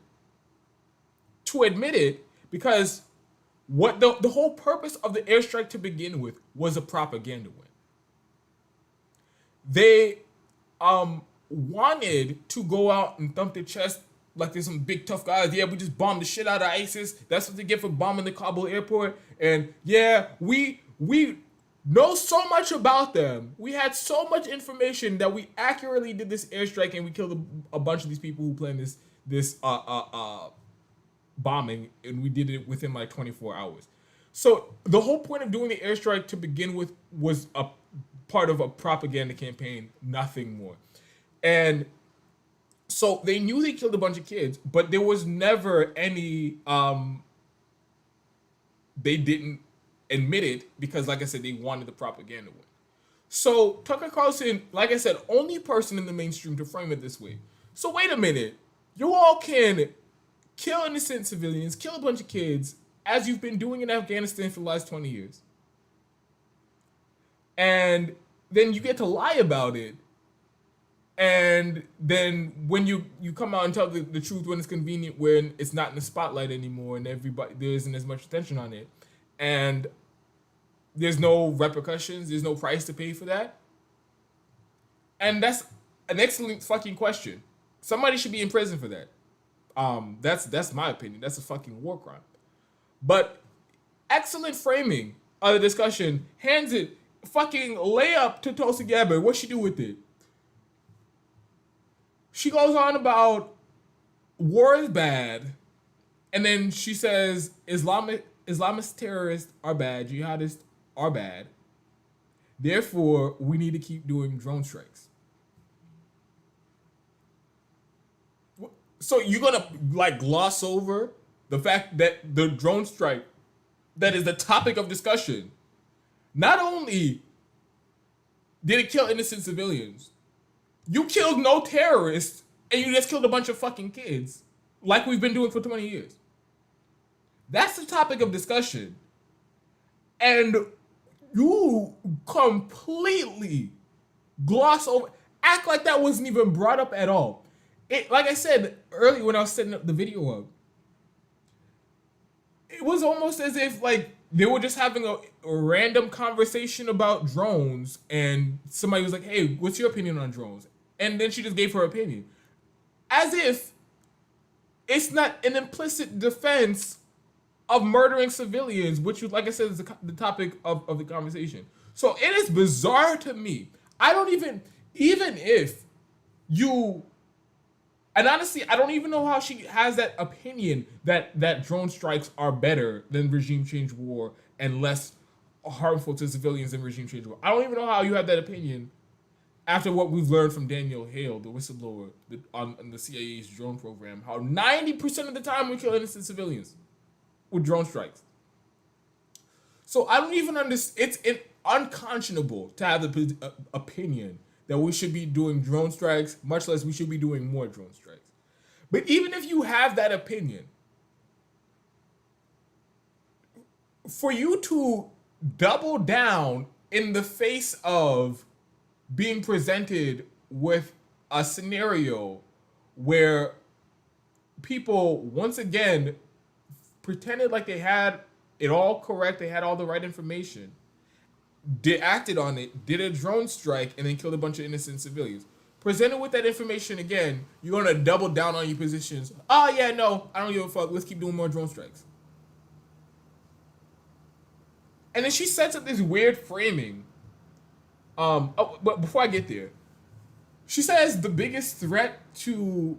to admit it, because what the whole purpose of the airstrike to begin with was a propaganda win. They wanted to go out and thump their chest like there's some big tough guys. Yeah, we just bombed the shit out of ISIS. That's what they get for bombing the Kabul airport. And yeah, we know so much about them. We had so much information that we accurately did this airstrike, and we killed a bunch of these people who planned this bombing, and we did it within like 24 hours. So the whole point of doing the airstrike to begin with was a part of a propaganda campaign, nothing more. And so they knew they killed a bunch of kids, but there was never any, they didn't admit it because, like I said, they wanted the propaganda win. So Tucker Carlson, like I said, only person in the mainstream to frame it this way. So wait a minute, you all can kill innocent civilians, kill a bunch of kids, as you've been doing in Afghanistan for the last 20 years. And then you get to lie about it. And then when you come out and tell the truth when it's convenient, when it's not in the spotlight anymore and there isn't as much attention on it, and there's no repercussions, there's no price to pay for that. And that's an excellent fucking question. Somebody should be in prison for that. That's my opinion. That's a fucking war crime. But excellent framing of the discussion. Hands it fucking layup to Tulsi Gabbard. What she do with it? She goes on about war is bad, and then she says Islamist terrorists are bad, jihadists are bad. Therefore, we need to keep doing drone strikes. So you're gonna like gloss over the fact that the drone strike that is the topic of discussion, not only did it kill innocent civilians, you killed no terrorists, and you just killed a bunch of fucking kids, like we've been doing for 20 years. That's the topic of discussion. And you completely gloss over, act like that wasn't even brought up at all. It, like I said earlier when I was setting up the video up, it was almost as if like they were just having a random conversation about drones, and somebody was like, hey, what's your opinion on drones? And then she just gave her opinion. As if it's not an implicit defense of murdering civilians, which, like I said, is the topic of the conversation. So it is bizarre to me. I don't even if you, and honestly, I don't even know how she has that opinion that drone strikes are better than regime change war and less harmful to civilians than regime change war. I don't even know how you have that opinion after what we've learned from Daniel Hale, the whistleblower on the CIA's drone program, how 90% of the time we kill innocent civilians with drone strikes. So I don't even understand. It's unconscionable to have the opinion that we should be doing drone strikes, much less we should be doing more drone strikes. But even if you have that opinion, for you to double down in the face of being presented with a scenario where people once again pretended like they had it all correct, they had all the right information, acted on it, did a drone strike, and then killed a bunch of innocent civilians. Presented with that information again, you're gonna double down on your positions. Oh yeah, no, I don't give a fuck. Let's keep doing more drone strikes. And then she sets up this weird framing. But before I get there, she says the biggest threat to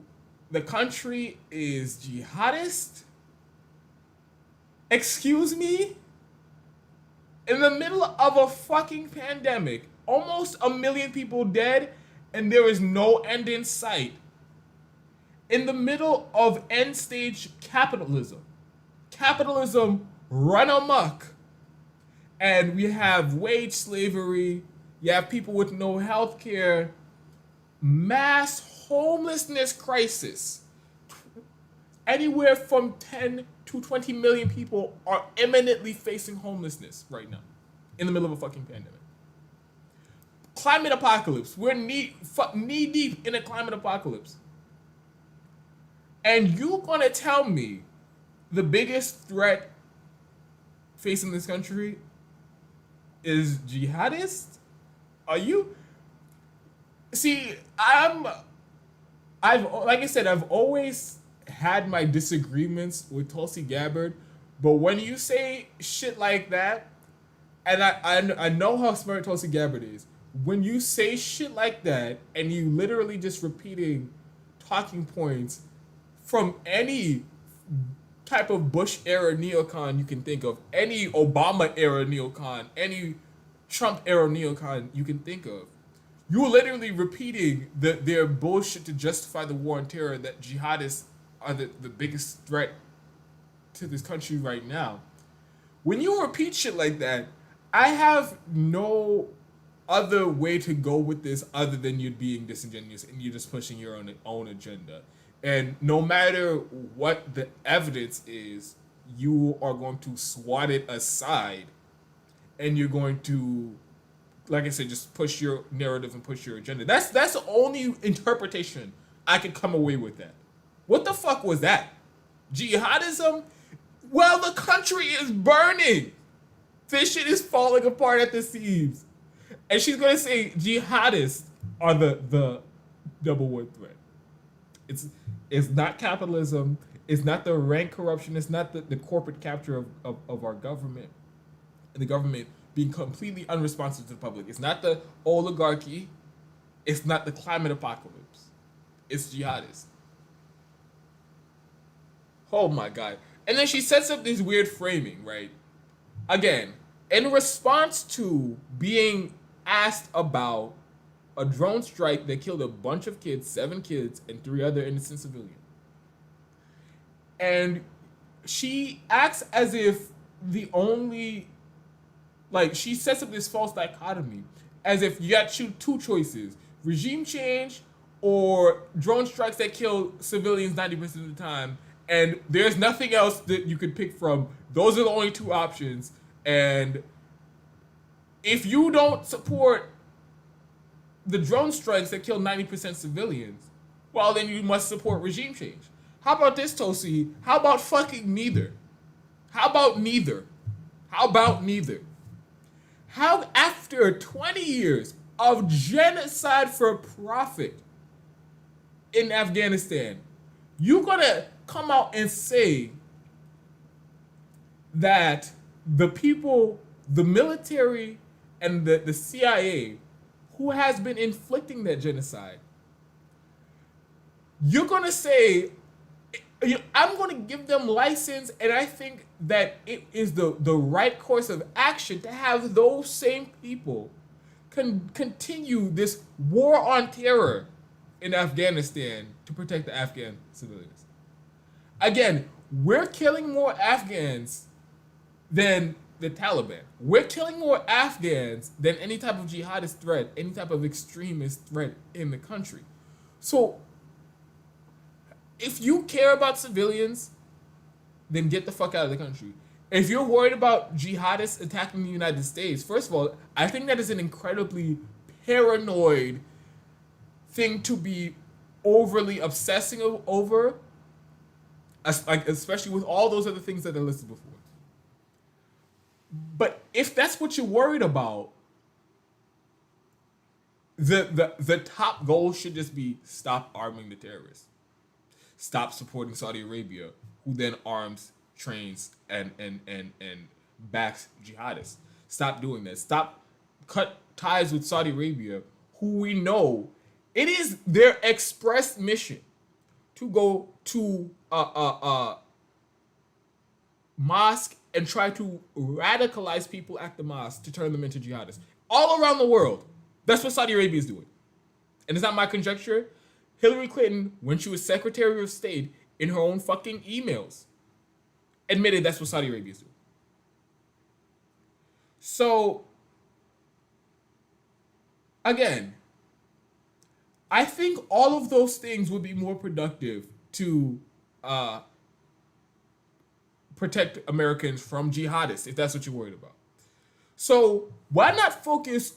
the country is jihadist? Excuse me? In the middle of a fucking pandemic, almost 1 million people dead, and there is no end in sight. In the middle of end stage capitalism. Capitalism run amok. And we have wage slavery. You have people with no health care. Mass homelessness crisis. Anywhere from 10 to 20 million people are imminently facing homelessness right now. In the middle of a fucking pandemic. Climate apocalypse. We're knee deep in a climate apocalypse. And you gonna tell me the biggest threat facing this country is jihadists? Are you? See, I've like I said, I've always had my disagreements with Tulsi Gabbard, but when you say shit like that, and I know how smart Tulsi Gabbard is, when you say shit like that and you literally just repeating talking points from any type of Bush era neocon you can think of, any Obama era neocon, any Trump era neocon you can think of, you're literally repeating their bullshit to justify the war on terror, that jihadists are the biggest threat to this country right now. When you repeat shit like that, I have no other way to go with this other than you being disingenuous and you're just pushing your own agenda. And no matter what the evidence is, you are going to swat it aside and you're going to, like I said, just push your narrative and push your agenda. That's the only interpretation I could come away with that. What the fuck was that? Jihadism? Well, the country is burning. This shit is falling apart at the seams. And she's going to say jihadists are the double one threat. It's not capitalism. It's not the rank corruption. It's not the corporate capture of our government. And the government being completely unresponsive to the public. It's not the oligarchy. It's not the climate apocalypse. It's jihadists. Oh my God. And then she sets up this weird framing, right? Again, in response to being asked about a drone strike that killed a bunch of kids, 7 kids, and 3 other innocent civilians. And she acts as if the only, like, she sets up this false dichotomy, as if you got two choices: regime change or drone strikes that kill civilians 90% of the time, and there's nothing else that you could pick from. Those are the only 2 options, and if you don't support the drone strikes that kill 90% civilians, well, then you must support regime change. How about this, Tulsi? How about fucking neither? How about neither? How about neither? How, after 20 years of genocide for profit in Afghanistan, you gonna come out and say that the people, the military, and the CIA, who has been inflicting that genocide, you're gonna say, I'm gonna give them license, and I think that it is the right course of action to have those same people continue this war on terror in Afghanistan to protect the Afghan civilians. Again, we're killing more Afghans than the Taliban. We're killing more Afghans than any type of jihadist threat, any type of extremist threat in the country. So, if you care about civilians, then get the fuck out of the country. If you're worried about jihadists attacking the United States, first of all, I think that is an incredibly paranoid thing to be overly obsessing over, especially with all those other things that I listed before. But if that's what you're worried about, the top goal should just be stop arming the terrorists. Stop supporting Saudi Arabia, who then arms, trains, and backs jihadists. Stop doing that. Stop, cut ties with Saudi Arabia, who we know it is their express mission to go to mosque and try to radicalize people at the mosque to turn them into jihadists all around the world. That's what Saudi Arabia is doing. And it's not my conjecture. Hillary Clinton, when she was Secretary of State, in her own fucking emails, admitted that's what Saudi Arabia is doing. So, again, I think all of those things would be more productive to protect Americans from jihadists, if that's what you're worried about. So why not focus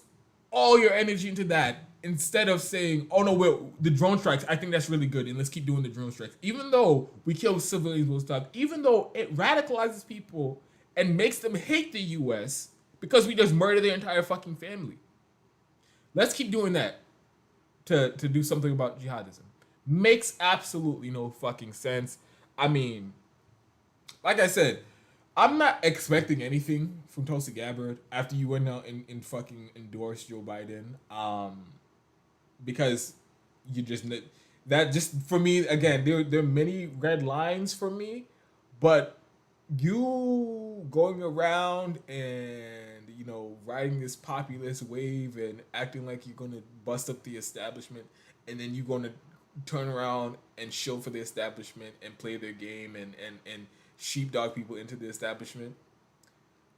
all your energy into that instead of saying, oh no, well, the drone strikes, I think that's really good, and let's keep doing the drone strikes. Even though we kill civilians most of the time, even though it radicalizes people and makes them hate the US because we just murder their entire fucking family. Let's keep doing that to do something about jihadism. Makes absolutely no fucking sense. I mean, like I said, I'm not expecting anything from Tulsi Gabbard after you went out and fucking endorsed Joe Biden. Because you just, that just, for me, again, there are many red lines for me, but you going around and, you know, riding this populist wave and acting like you're going to bust up the establishment, and then you're going to turn around and show for the establishment and play their game and sheepdog people into the establishment.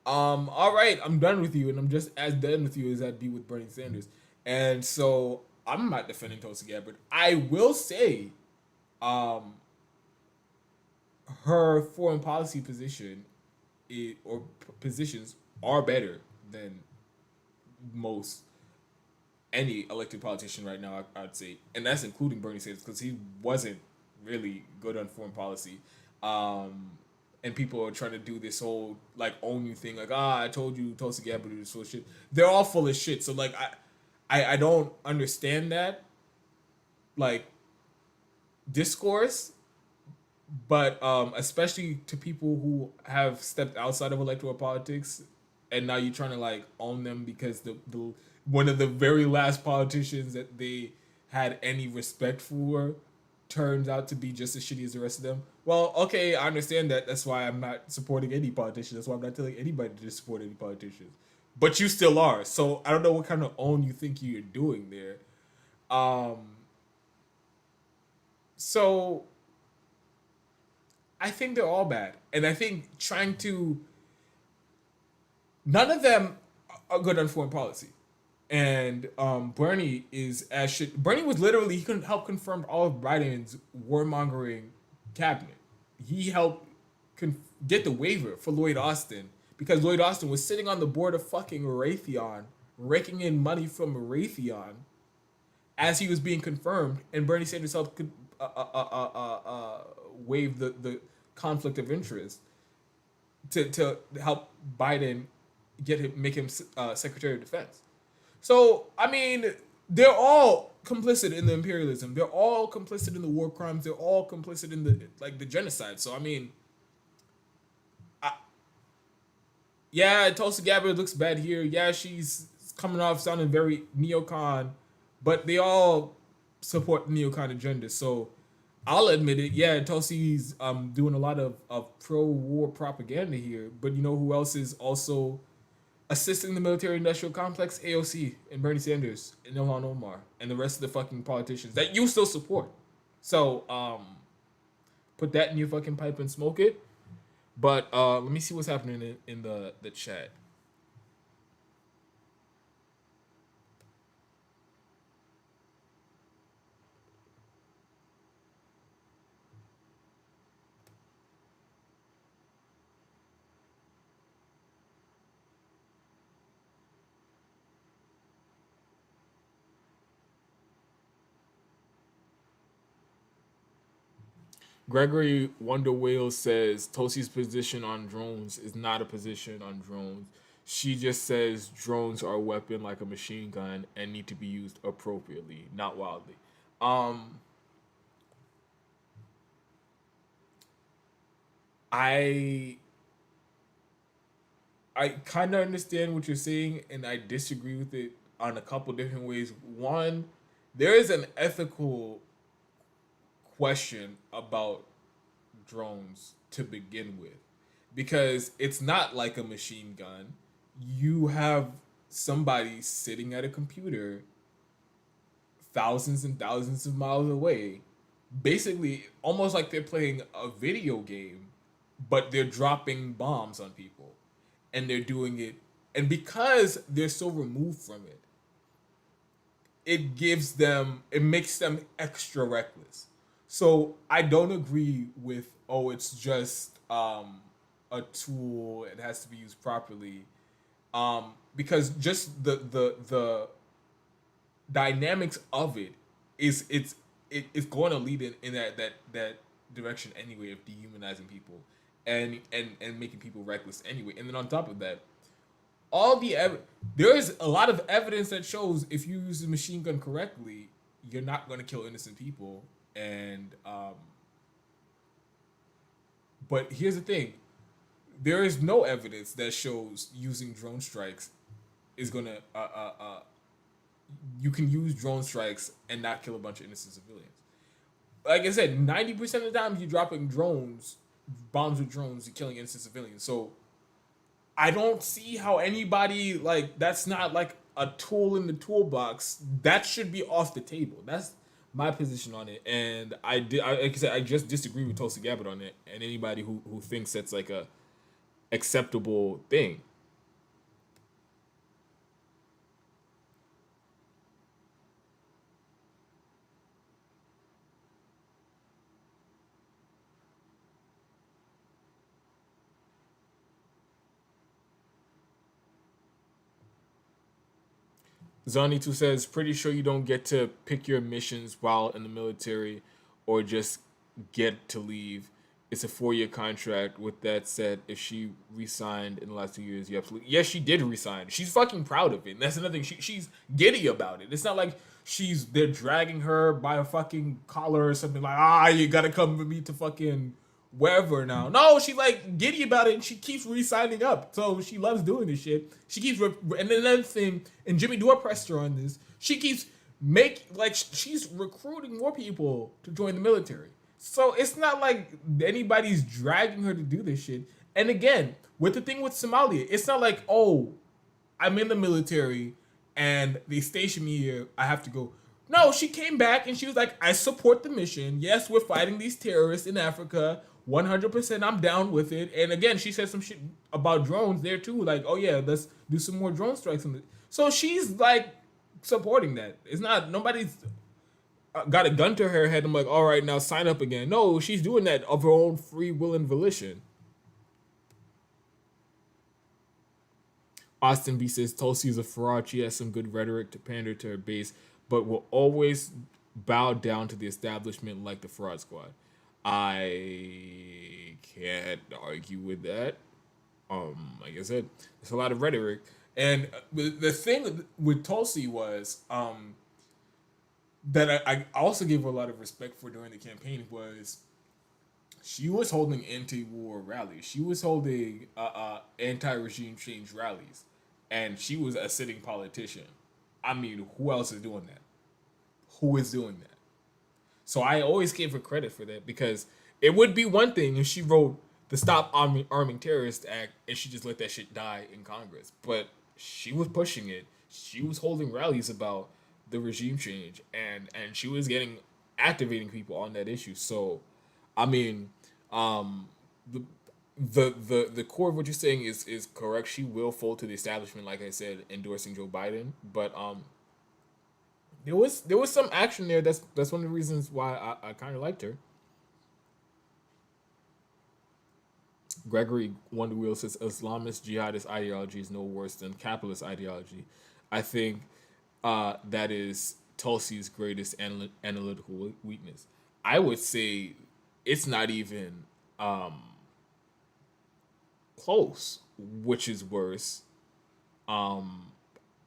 All right, I'm done with you, and I'm just as done with you as I'd be with Bernie Sanders. And so I'm not defending Tulsi Gabbard. I will say, her foreign policy position positions are better than most any elected politician right now, I'd say, and that's including Bernie Sanders, because he wasn't really good on foreign policy. And people are trying to do this whole like own you thing, like, I told you Tulsi Gabbard is full of shit. They're all full of shit. So like I don't understand that like discourse, but especially to people who have stepped outside of electoral politics, and now you're trying to like own them because the one of the very last politicians that they had any respect for turns out to be just as shitty as the rest of them. Well, okay, I understand that. That's why I'm not supporting any politician. That's why I'm not telling anybody to just support any politicians. But you still are. So I don't know what kind of own you think you're doing there. So I think they're all bad. And I think trying to... None of them are good on foreign policy. And Bernie is as shit. Bernie was literally, he couldn't help confirm all of Biden's warmongering cabinet. He helped get the waiver for Lloyd Austin, because Lloyd Austin was sitting on the board of fucking Raytheon, raking in money from Raytheon as he was being confirmed, and Bernie Sanders helped waive the conflict of interest to help Biden make him Secretary of Defense. So, I mean, they're all complicit in the imperialism. They're all complicit in the war crimes. They're all complicit in the genocide. So, I mean, yeah, Tulsi Gabbard looks bad here. Yeah, she's coming off sounding very neocon, but they all support the neocon agenda. So, I'll admit it. Yeah, Tulsi's doing a lot of pro-war propaganda here. But you know who else is also assisting the military-industrial complex? AOC and Bernie Sanders and Ilhan Omar and the rest of the fucking politicians that you still support. So, put that in your fucking pipe and smoke it. But let me see what's happening in the chat. Gregory Wonder Whale says Tulsi's position on drones is not a position on drones. She just says drones are a weapon like a machine gun and need to be used appropriately, not wildly. I kind of understand what you're saying, and I disagree with it on a couple different ways. One, there is an ethical question about drones to begin with, because it's not like a machine gun. You have somebody sitting at a computer thousands and thousands of miles away, basically almost like they're playing a video game, but they're dropping bombs on people, and they're doing it, and because they're so removed from it, it makes them extra reckless. So I don't agree with, oh, it's just a tool, it has to be used properly, because just the dynamics of it it's going to lead in that direction anyway, of dehumanizing people and making people reckless anyway. And then on top of that, there is a lot of evidence that shows if you use a machine gun correctly, you're not going to kill innocent people. And but here's the thing: there is no evidence that shows using drone strikes is gonna you can use drone strikes and not kill a bunch of innocent civilians. Like I said, 90% of the time you're dropping bombs with drones, you're killing innocent civilians. So I don't see how anybody, like, that's not like a tool in the toolbox. That should be off the table. That's my position on it. And like I said, I just disagree with Tulsi Gabbard on it, and anybody who thinks that's like a acceptable thing. Zani2 says, pretty sure you don't get to pick your missions while in the military or just get to leave. It's a 4-year contract. With that said, if she resigned in the last 2 years, you absolutely... Yes, she did resign. She's fucking proud of it. And that's another thing. She's giddy about it. It's not like they're dragging her by a fucking collar or something like, you gotta come with me to fucking wherever now. No, she's like giddy about it, and she keeps re-signing up. So she loves doing this shit. She keeps and then another thing, and Jimmy Dore pressed her on this. She keeps she's recruiting more people to join the military. So it's not like anybody's dragging her to do this shit. And again, with the thing with Somalia, it's not like, oh, I'm in the military and they station me here, I have to go. No, she came back and she was like, I support the mission. Yes, we're fighting these terrorists in Africa. 100% I'm down with it. And again, she said some shit about drones there too. Like, oh yeah, let's do some more drone strikes. So she's like supporting that. It's not, nobody's got a gun to her head. I'm like, all right, now sign up again. No, she's doing that of her own free will and volition. Austin B says, Tulsi is a fraud. She has some good rhetoric to pander to her base, but will always bow down to the establishment like the fraud squad. I can't argue with that. Like I said, there's a lot of rhetoric. And the thing with Tulsi was that I also gave her a lot of respect for during the campaign was she was holding anti-war rallies. She was holding anti-regime change rallies. And she was a sitting politician. I mean, who else is doing that? Who is doing that? So I always gave her credit for that, because it would be one thing if she wrote the Stop Arming Terrorists Act and she just let that shit die in Congress. But she was pushing it. She was holding rallies about the regime change, and she was activating people on that issue. So, I mean, the core of what you're saying is correct. She will fold to the establishment, like I said, endorsing Joe Biden. But there was some action there. That's one of the reasons why I kind of liked her. Gregory Wonder Wheel says Islamist jihadist ideology is no worse than capitalist ideology. I think that is Tulsi's greatest analytical weakness. I would say it's not even close, which is worse.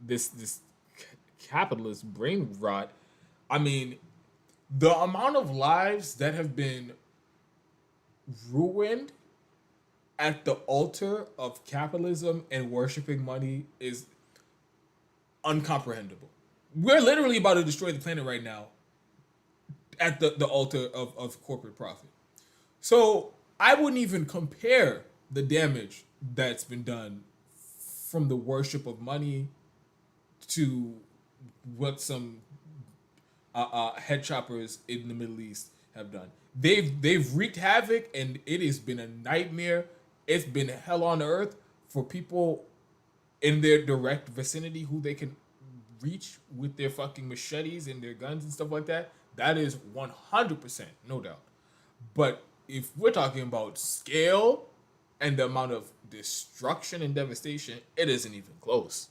This capitalist brain rot. I mean, the amount of lives that have been ruined at the altar of capitalism and worshiping money is uncomprehendable. We're literally about to destroy the planet right now at the altar of corporate profit. So I wouldn't even compare the damage that's been done from the worship of money to what some head choppers in the Middle East have done. They've wreaked havoc, and it has been a nightmare. It's been hell on earth for people in their direct vicinity who they can reach with their fucking machetes and their guns and stuff like that. That is 100% no doubt. But if we're talking about scale and the amount of destruction and devastation, it isn't even close.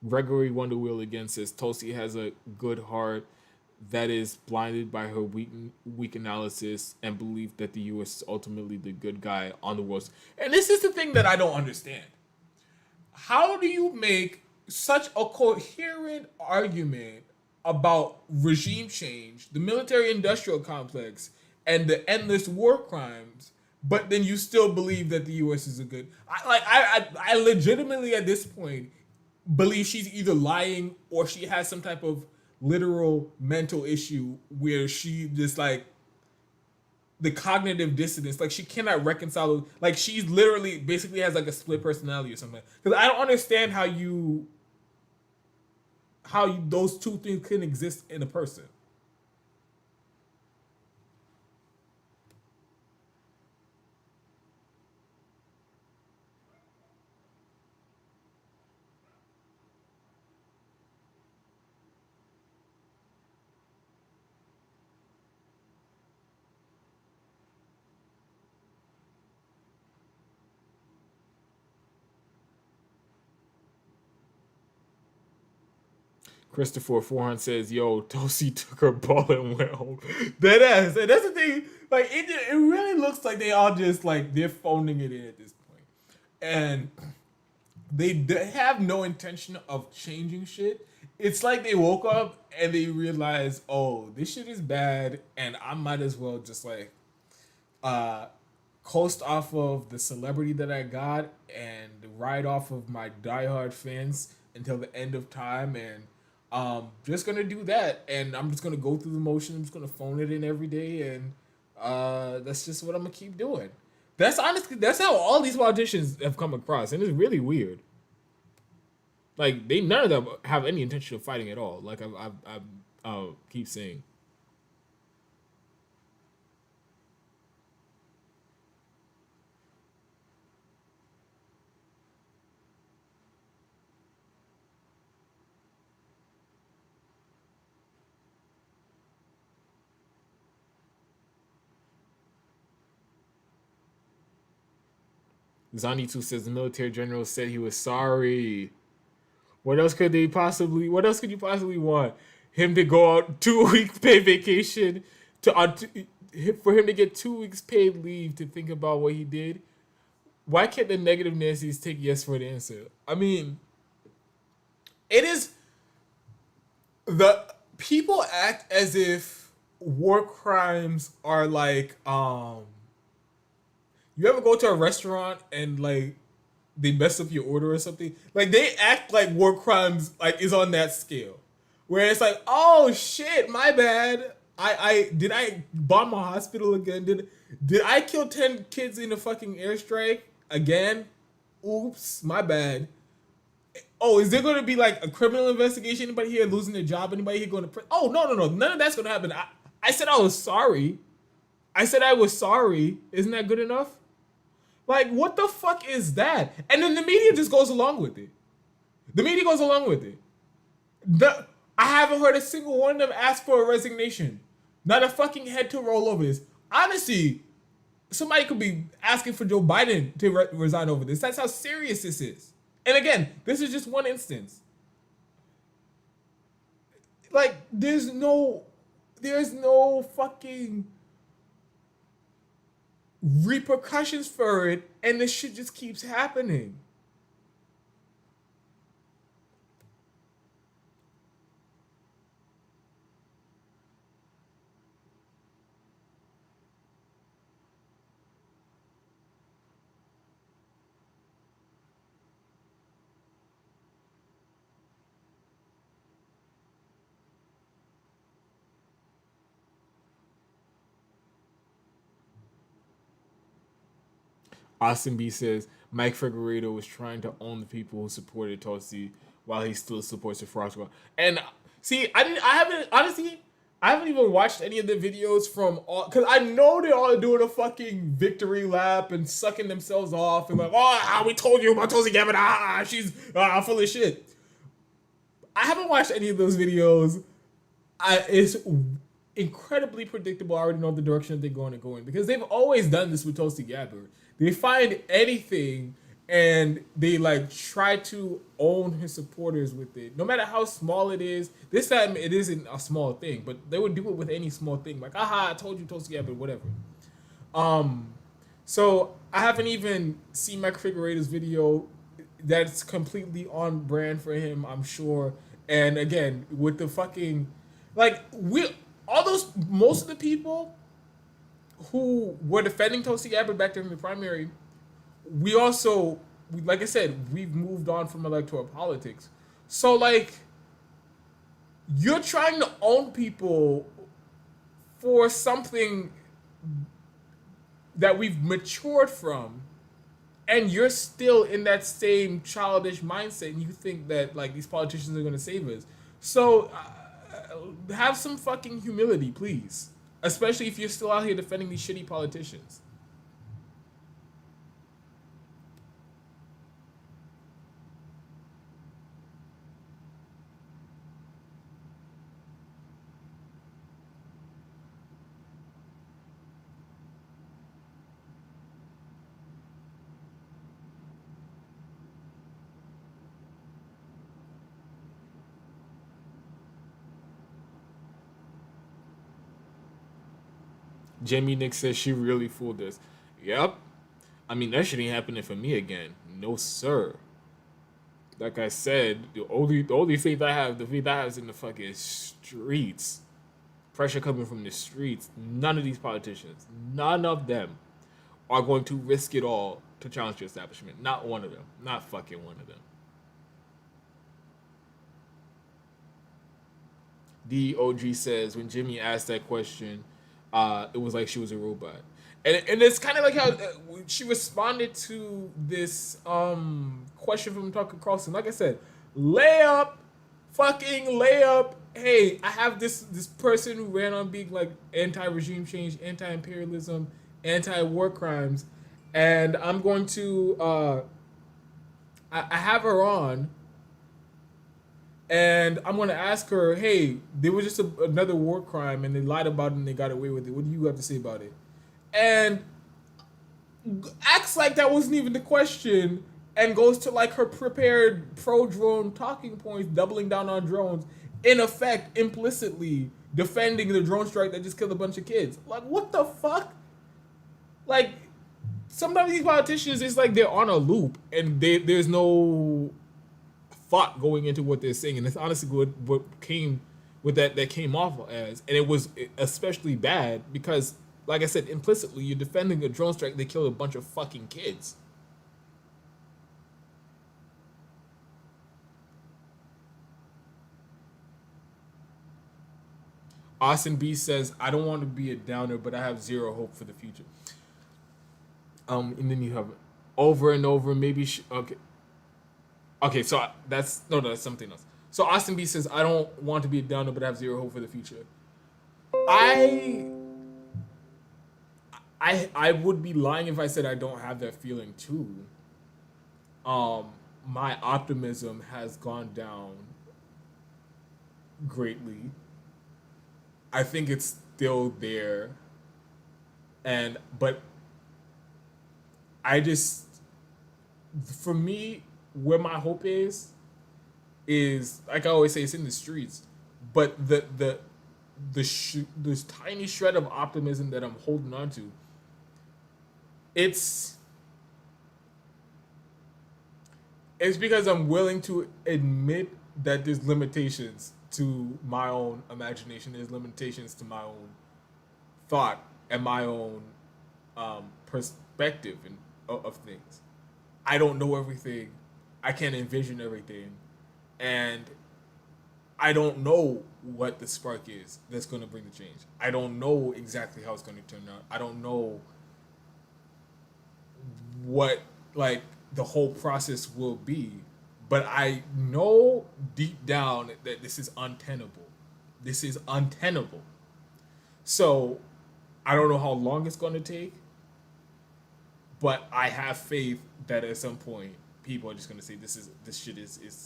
Gregory Wonderwheel again says Tulsi has a good heart that is blinded by her weak analysis and belief that the U.S. is ultimately the good guy on the world. And this is the thing that I don't understand. How do you make such a coherent argument about regime change, the military-industrial complex, and the endless war crimes, but then you still believe that the U.S. is a good? I legitimately at this point believe she's either lying or she has some type of literal mental issue where she just like the cognitive dissonance, like she cannot reconcile, like she's literally basically has like a split personality or something. Because I don't understand how those two things can exist in a person. Christopher Forhan says, "Yo, Tulsi took her ball and went home." That ass, and that's the thing. Like it really looks like they all just like they're phoning it in at this point, and they have no intention of changing shit. It's like they woke up and they realized, oh, this shit is bad, and I might as well just like coast off of the celebrity that I got and ride off of my diehard fans until the end of time, and just gonna do that, and I'm just gonna go through the motions. I'm just gonna phone it in every day, and that's just what I'm gonna keep doing. That's honestly that's how all these politicians have come across, and it's really weird. Like none of them have any intention of fighting at all. Like I keep saying. Zani 2 says the military general said he was sorry. What else could you possibly want? Him to go out 2 week paid vacation for him to get 2 weeks paid leave to think about what he did. Why can't the negative Nancy's take yes for an answer? I mean, it is the people act as if war crimes are like you ever go to a restaurant and like they mess up your order or something? Like they act like war crimes like is on that scale. Where it's like, oh shit, my bad. I did I bomb a hospital again? Did I kill 10 kids in a fucking airstrike again? Oops, my bad. Oh, is there going to be like a criminal investigation? Anybody here losing their job? Anybody here going to prison? Oh, no. None of that's going to happen. I said I was sorry. I said I was sorry. Isn't that good enough? Like, what the fuck is that? And then the media just goes along with it. The media goes along with it. I haven't heard a single one of them ask for a resignation. Not a fucking head to roll over this. Honestly, somebody could be asking for Joe Biden to resign over this. That's how serious this is. And again, this is just one instance. Like, there's no fucking repercussions for it, and this shit just keeps happening. Austin B says Mike Figueredo was trying to own the people who supported Tulsi while he still supports the Frog Squad. And see, I haven't even watched any of the videos from all, because I know they're all doing a fucking victory lap and sucking themselves off and like, oh, we told you about Tulsi Gabbard. She's full of shit. I haven't watched any of those videos. It's incredibly predictable. I already know the direction that they're going to go in because they've always done this with Tulsi Gabbard. They find anything and they like try to own his supporters with it, no matter how small it is. This time it isn't a small thing, but they would do it with any small thing, like, aha, I told you, Tulsi Gabbard, whatever. So I haven't even seen Mike Figueredo's video. That's completely on brand for him, I'm sure. And again, with the fucking, like, most of the people who were defending Tulsi Gabbard back during the primary, like I said, we've moved on from electoral politics. So, like, you're trying to own people for something that we've matured from, and you're still in that same childish mindset, and you think that, like, these politicians are going to save us. So, have some fucking humility, please. Especially if you're still out here defending these shitty politicians. Jamie Nick says she really fooled us. Yep. I mean, that shit ain't happening for me again. No, sir. Like I said, the only faith I have, the faith I have is in the fucking streets. Pressure coming from the streets. None of these politicians, none of them are going to risk it all to challenge the establishment. Not one of them. Not fucking one of them. DOG says, when Jimmy asked that question, it was like she was a robot. And it's kind of like how she responded to this question from Tucker Carlson. Like I said, fucking layup. Hey, I have this person who ran on being like anti-regime change, anti-imperialism, anti-war crimes, and I'm going to I have her on, and I'm going to ask her, hey, there was just another war crime, and they lied about it and they got away with it. What do you have to say about it? And acts like that wasn't even the question, and goes to like her prepared pro-drone talking points, doubling down on drones, in effect, implicitly defending the drone strike that just killed a bunch of kids. Like, what the fuck? Like, sometimes these politicians, it's like they're on a loop, and there's no thought going into what they're saying, and it's honestly what came with that came off as, and it was especially bad because, like I said, implicitly you're defending a drone strike that killed a bunch of fucking kids. Austin B says, I don't want to be a downer, but I have zero hope for the future. And then you have over and over, maybe okay, so that's something else. So Austin B says, I don't want to be a downer, but I have zero hope for the future. I would be lying if I said I don't have that feeling too. My optimism has gone down greatly. I think it's still there, but I just, for me, where my hope is like I always say, it's in the streets. But this tiny shred of optimism that I'm holding on to, it's because I'm willing to admit that there's limitations to my own imagination. There's limitations to my own thought and my own perspective of things. I don't know everything. I can't envision everything. And I don't know what the spark is that's going to bring the change. I don't know exactly how it's going to turn out. I don't know what like the whole process will be, but I know deep down that this is untenable. This is untenable. So I don't know how long it's going to take, but I have faith that at some point people are just going to say this shit is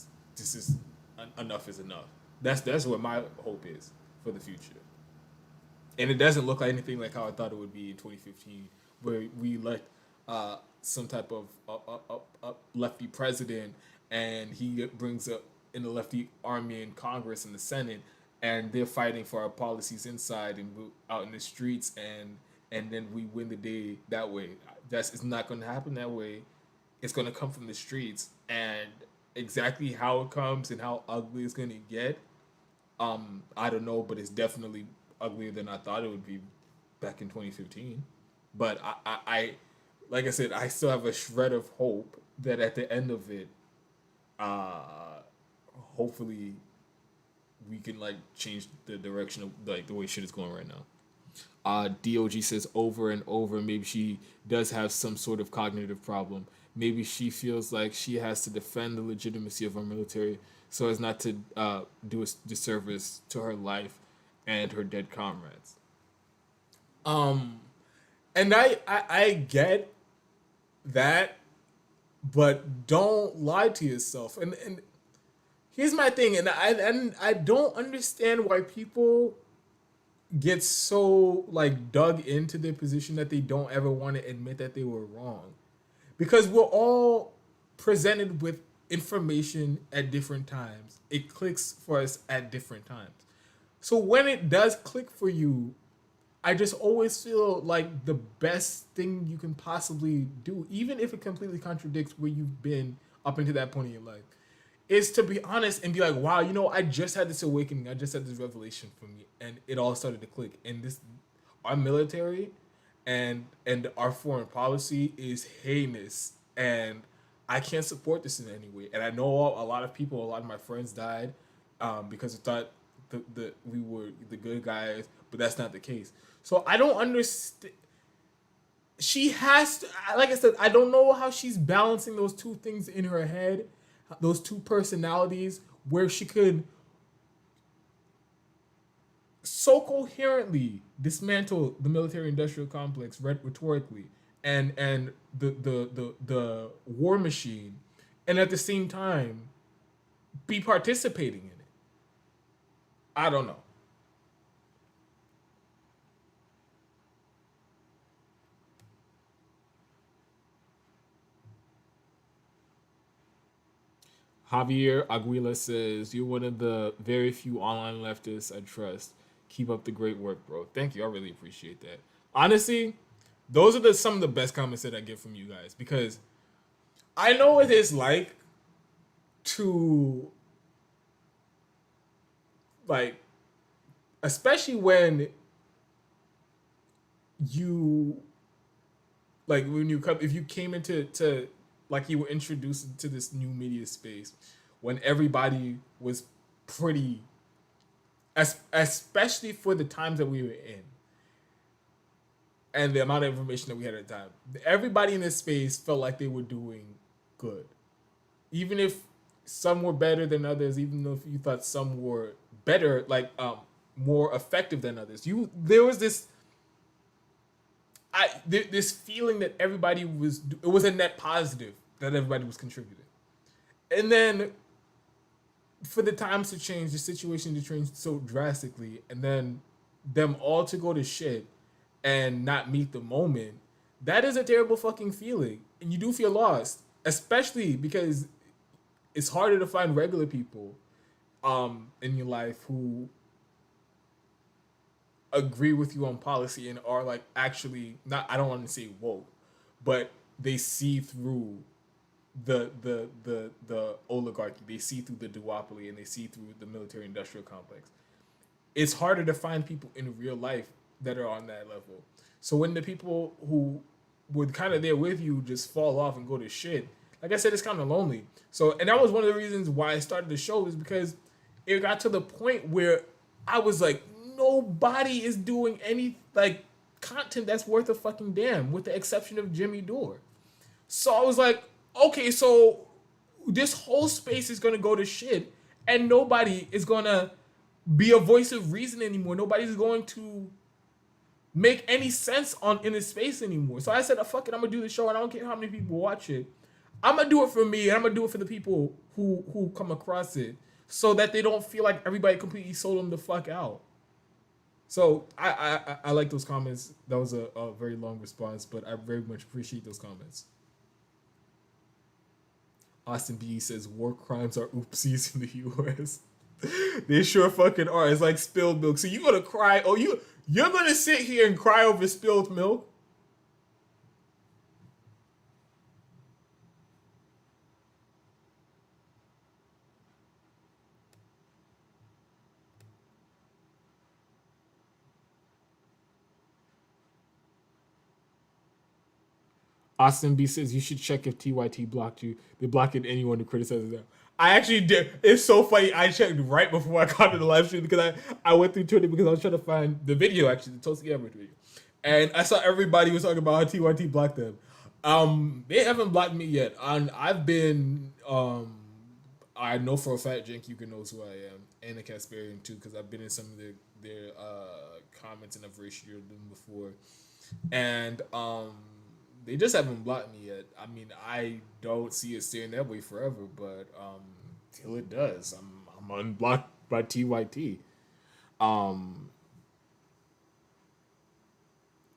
enough is enough. That's what my hope is for the future. And it doesn't look like anything like how I thought it would be in 2015, where we elect some type of lefty president, and he brings up in the lefty army in Congress and the Senate, and they're fighting for our policies inside and out in the streets, and then we win the day that way. It's not going to happen that way. It's going to come from the streets, and exactly how it comes and how ugly it's going to get, I don't know, but it's definitely uglier than I thought it would be back in 2015. But I like I said, I still have a shred of hope that at the end of it, hopefully we can like change the direction of like the way shit is going right now. DOG says over and over, maybe she does have some sort of cognitive problem. Maybe she feels like she has to defend the legitimacy of our military so as not to do a disservice to her life and her dead comrades. And I get that, but don't lie to yourself. And here's my thing, and I don't understand why people get so like dug into their position that they don't ever want to admit that they were wrong. Because we're all presented with information at different times. It clicks for us at different times. So when it does click for you, I just always feel like the best thing you can possibly do, even if it completely contradicts where you've been up until that point in your life, is to be honest and be like, wow, you know, I just had this awakening. I just had this revelation for me, and it all started to click. And this, our military and our foreign policy is heinous, and I can't support this in any way. And I know a lot of people, a lot of my friends died because they thought we were the good guys, but that's not the case. So I don't understand. She has to, like I said, I don't know how she's balancing those two things in her head, those two personalities, where she could so coherently dismantle the military-industrial complex rhetorically and the war machine, and at the same time be participating in it. I don't know. Javier Aguila says, you're one of the very few online leftists I trust. Keep up the great work, bro. Thank you. I really appreciate that. Honestly, those are some of the best comments that I get from you guys, because I know what it's like to, like, especially when you, like, when you come, if you came into like you were introduced to this new media space when everybody was pretty, especially for the times that we were in and the amount of information that we had at the time. Everybody in this space felt like they were doing good. Even if some were better than others, even though if you thought some were better, like more effective than others. There was this this feeling that everybody was, it was a net positive that everybody was contributing. And then for the times to change, the situation to change so drastically, and then them all to go to shit and not meet the moment, that is a terrible fucking feeling. And you do feel lost, especially because it's harder to find regular people in your life who agree with you on policy and are like actually not, I don't want to say woke, but they see through the oligarchy, they see through the duopoly, and they see through the military industrial complex. It's harder to find people in real life that are on that level. So when the people who were kind of there with you just fall off and go to shit, like I said, it's kind of lonely. So, and that was one of the reasons why I started the show, is because it got to the point where I was like, nobody is doing any like content that's worth a fucking damn, with the exception of Jimmy Dore. So I was like, okay, so this whole space is gonna go to shit, and nobody is gonna be a voice of reason anymore. Nobody's going to make any sense on in this space anymore. So I said, fuck it, I'm gonna do the show, and I don't care how many people watch it. I'm gonna do it for me, and I'm gonna do it for the people who come across it, so that they don't feel like everybody completely sold them the fuck out. So I like those comments. That was a very long response, but I very much appreciate those comments. Austin B says war crimes are oopsies in the U.S. They sure fucking are. It's like spilled milk. So you gonna cry? Oh, you're gonna sit here and cry over spilled milk? Austin B says you should check if TYT blocked you. They blocked anyone who criticizes them. I actually did. It's so funny. I checked right before I got to the live stream because I went through Twitter because I was trying to find the video, actually, the Tulsi Gabbard video. And I saw everybody was talking about how TYT blocked them. They haven't blocked me yet. I've been, I know for a fact Jenkuka knows who I am, and the Casparian too, because I've been in some of their comments and I've ratioed them before. And, they just haven't blocked me yet. I mean, I don't see it staying that way forever, but till it does, I'm unblocked by TYT.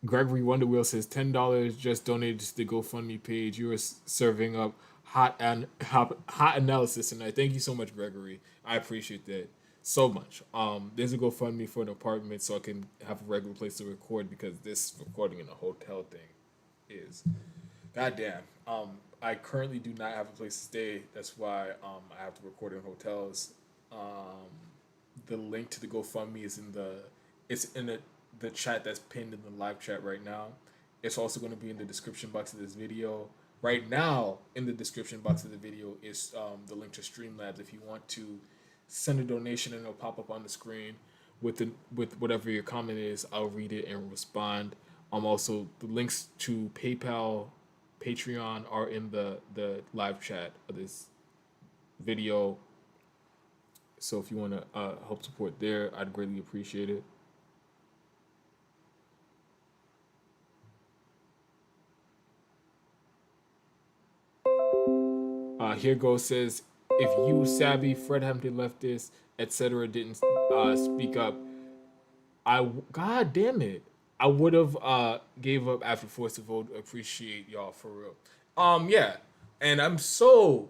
Gregory Wonderwheel says $10 just donated to the GoFundMe page. You are serving up hot analysis tonight. Thank you so much, Gregory. I appreciate that so much. There's a GoFundMe for an apartment so I can have a regular place to record, because this recording in a hotel thing is goddamn. I currently do not have a place to stay. That's why I have to record in hotels. The link to the GoFundMe is in the chat that's pinned in the live chat right now. It's also going to be in the description box of this video. Right now, in the description box of the video is the link to Streamlabs. If you want to send a donation, and it'll pop up on the screen with whatever your comment is, I'll read it and respond. Also, the links to PayPal, Patreon are in the live chat of this video. So if you want to help support there, I'd greatly appreciate it. Here goes says, if you, Savvy, Fred Hampton leftist, etc. didn't speak up, God damn it, I would have gave up after forced to vote. Appreciate y'all for real. Yeah, and I'm so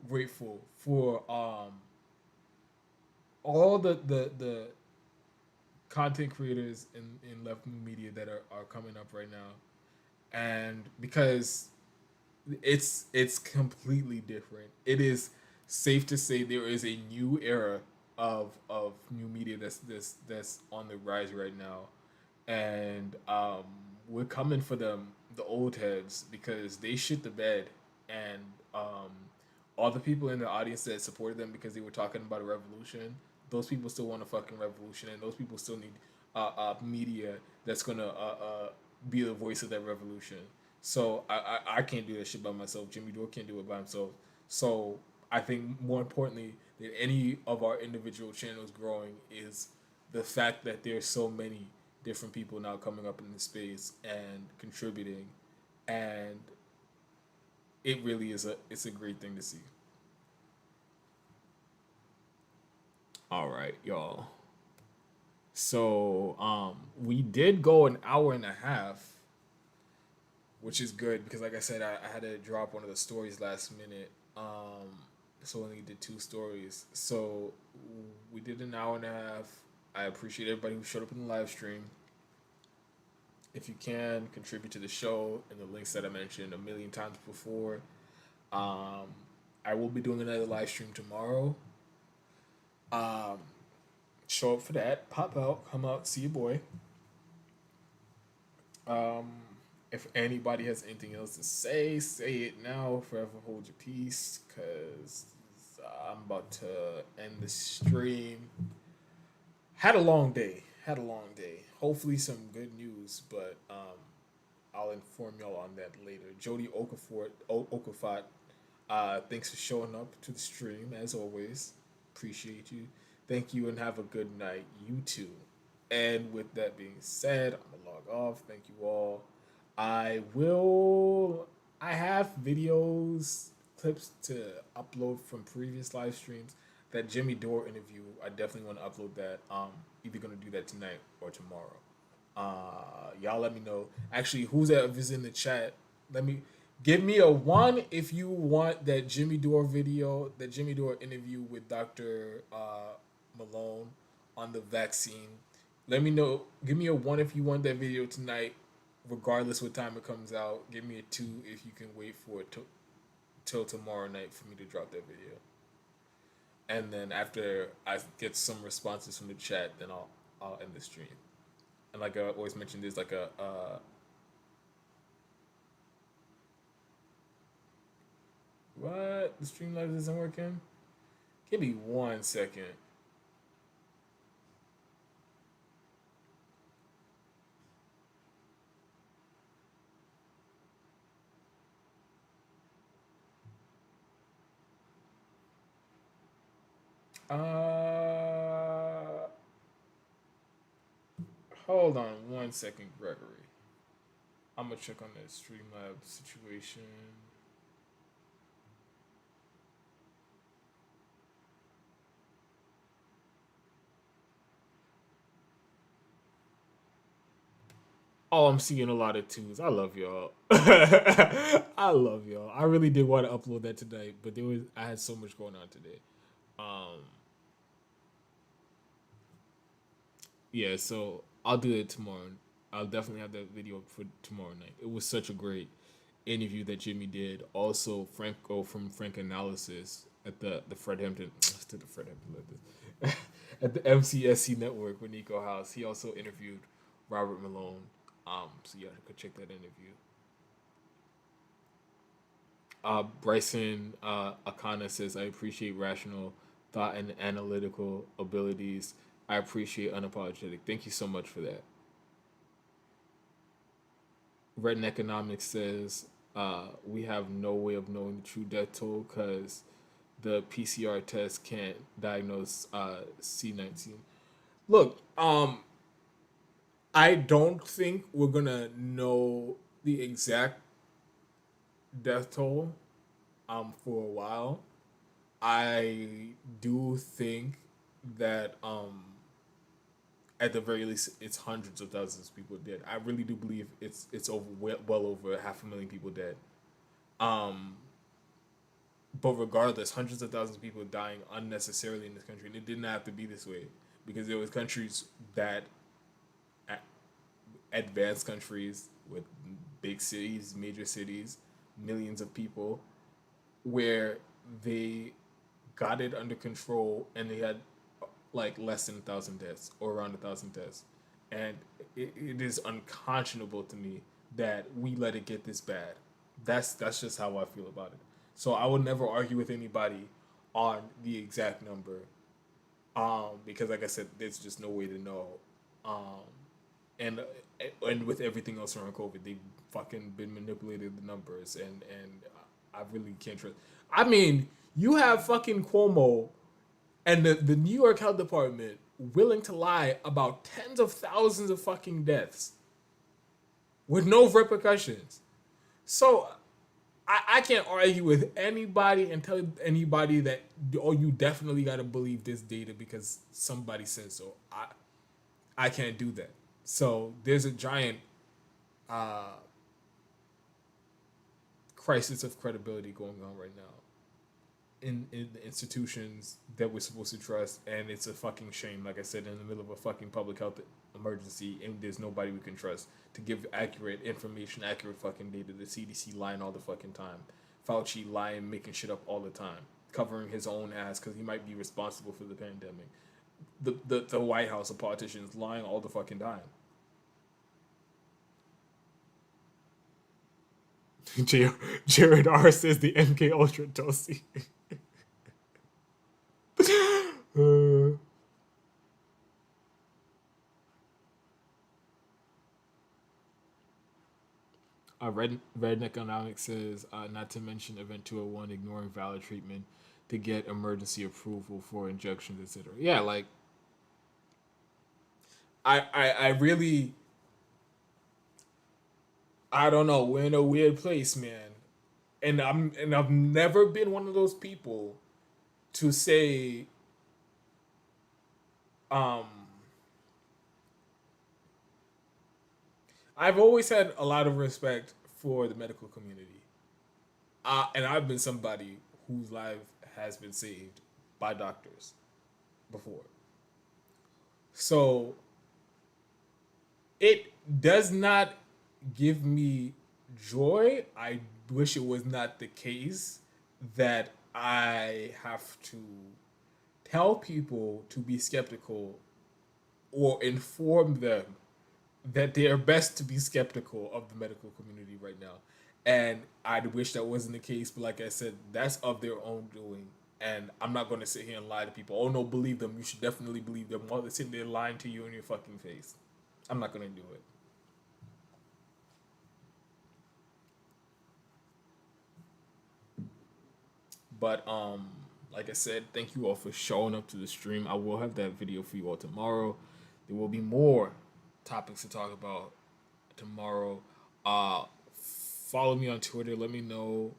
grateful for all the content creators in left media that are coming up right now, and because it's completely different. It is safe to say there is a new era of new media that's on the rise right now, and we're coming for them, the old heads, because they shit the bed, and all the people in the audience that supported them because they were talking about a revolution, those people still want a fucking revolution, and those people still need media that's gonna be the voice of that revolution. So I can't do that shit by myself. Jimmy Dore can't do it by himself. So I think more importantly than any of our individual channels growing is the fact that there's so many different people now coming up in the space and contributing, and it really is it's a great thing to see. All right, y'all. So we did go an hour and a half, which is good because, like I said, I had to drop one of the stories last minute. So I only did 2 stories. So we did an hour and a half. I appreciate everybody who showed up in the live stream. If you can, contribute to the show in the links that I mentioned a million times before. I will be doing another live stream tomorrow. Show up for that. Pop out. Come out. See your boy. If anybody has anything else to say it now. Forever hold your peace, because I'm about to end the stream. Had a long day. Hopefully some good news, but I'll inform y'all on that later. Jody Okafort, thanks for showing up to the stream as always. Appreciate you. Thank you and have a good night. You too. And with that being said, I'm gonna log off. Thank you all. I will. I have videos, clips to upload from previous live streams. That Jimmy Dore interview, I definitely want to upload that. Either gonna do that tonight or tomorrow. Y'all let me know. Actually, who's ever in the chat? Let me give me a 1 if you want that Jimmy Dore video, that Jimmy Dore interview with Dr. Malone on the vaccine. Let me know. Give me a 1 if you want that video tonight, regardless what time it comes out. Give me a 2 if you can wait for it till tomorrow night for me to drop that video. And then after I get some responses from the chat, then I'll end the stream. And like I always mention, there's like a what? The Streamlabs isn't working? Give me 1 second. Hold on 1 second, Gregory. I'm gonna check on the Streamlabs situation. Oh, I'm seeing a lot of twos. I love y'all. I love y'all. I really did want to upload that tonight, but I had so much going on today. Yeah, so I'll do it tomorrow. I'll definitely have that video for tomorrow night. It was such a great interview that Jimmy did. Also, Franco from Frank Analysis at the Fred Hampton to the Fred Hampton at the MCSC network with Nico House. He also interviewed Robert Malone. So yeah, go check that interview. Bryson Akana says, I appreciate rational thought and analytical abilities. I appreciate unapologetic. Thank you so much for that. Red Economics says, we have no way of knowing the true death toll because the PCR test can't diagnose C19. Look, I don't think we're gonna know the exact death toll for a while. I do think that at the very least it's hundreds of thousands of people dead. I really do believe it's over well over 500,000 people dead. But regardless, hundreds of thousands of people dying unnecessarily in this country, and it didn't have to be this way because there was countries that advanced countries with big cities, major cities, millions of people, where they got it under control and they had like less than 1,000 deaths or around 1,000 deaths. And it is unconscionable to me that we let it get this bad. That's just how I feel about it. So I would never argue with anybody on the exact number, because like I said, there's just no way to know. And with everything else around COVID, they've fucking been manipulating the numbers, and I really can't trust. I mean, you have fucking Cuomo and the New York Health Department willing to lie about tens of thousands of fucking deaths with no repercussions. So I can't argue with anybody and tell anybody that, oh, you definitely got to believe this data because somebody says so. I can't do that. So there's a giant crisis of credibility going on right now in the institutions that we're supposed to trust, and it's a fucking shame. Like I said, in the middle of a fucking public health emergency, and there's nobody we can trust to give accurate information, accurate fucking data. The CDC lying all the fucking time, Fauci lying, making shit up all the time, covering his own ass because he might be responsible for the pandemic. The White House, the politicians lying all the fucking time. Jared R says the MK Ultra Tulsi. Red Economics says, not to mention Event 201 ignoring valid treatment to get emergency approval for injections, etc. Yeah, like I really I don't know. We're in a weird place, man. And I've never been one of those people to say um I've always had a lot of respect for the medical community. And I've been somebody whose life has been saved by doctors before. So it does not give me joy. I wish it was not the case that I have to tell people to be skeptical or inform them that they are best to be skeptical of the medical community right now. And I wish that wasn't the case, but like I said, that's of their own doing. And I'm not going to sit here and lie to people. Oh no, believe them. You should definitely believe them while they're sitting there lying to you in your fucking face. I'm not going to do it. But like I said, thank you all for showing up to the stream. I will have that video for you all tomorrow. There will be more topics to talk about tomorrow. Follow me on Twitter. Let me know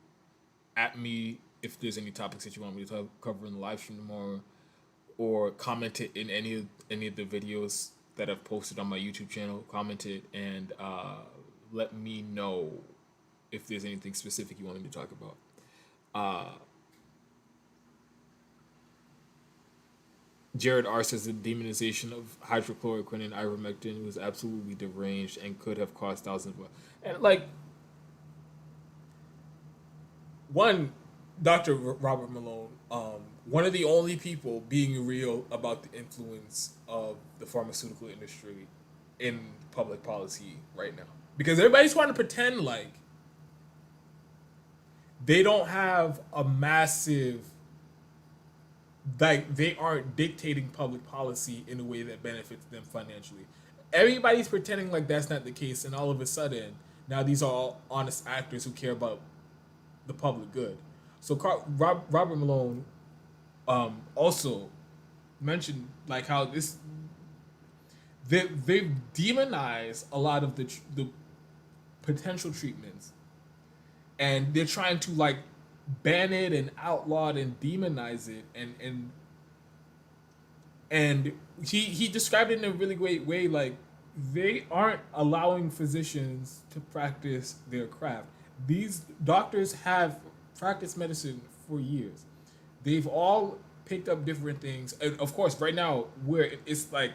at me if there's any topics that you want me to cover in the live stream tomorrow, or comment it in any of the videos that I've posted on my YouTube channel. Comment it and let me know if there's anything specific you want me to talk about. Jared R says the demonization of hydrochloroquine and ivermectin was absolutely deranged and could have cost thousands of lives. And like, one, Dr. Robert Malone, one of the only people being real about the influence of the pharmaceutical industry in public policy right now. Because everybody's trying to pretend like they don't have a massive, like they aren't dictating public policy in a way that benefits them financially. Everybody's pretending like that's not the case, and all of a sudden, now these are all honest actors who care about the public good. So Robert Malone also mentioned like how they've demonized a lot of the potential treatments, and they're trying to like ban it and outlaw it and demonize it, and he described it in a really great way. Like, they aren't allowing physicians to practice their craft. These doctors have practiced medicine for years. They've all picked up different things, and of course right now where it's like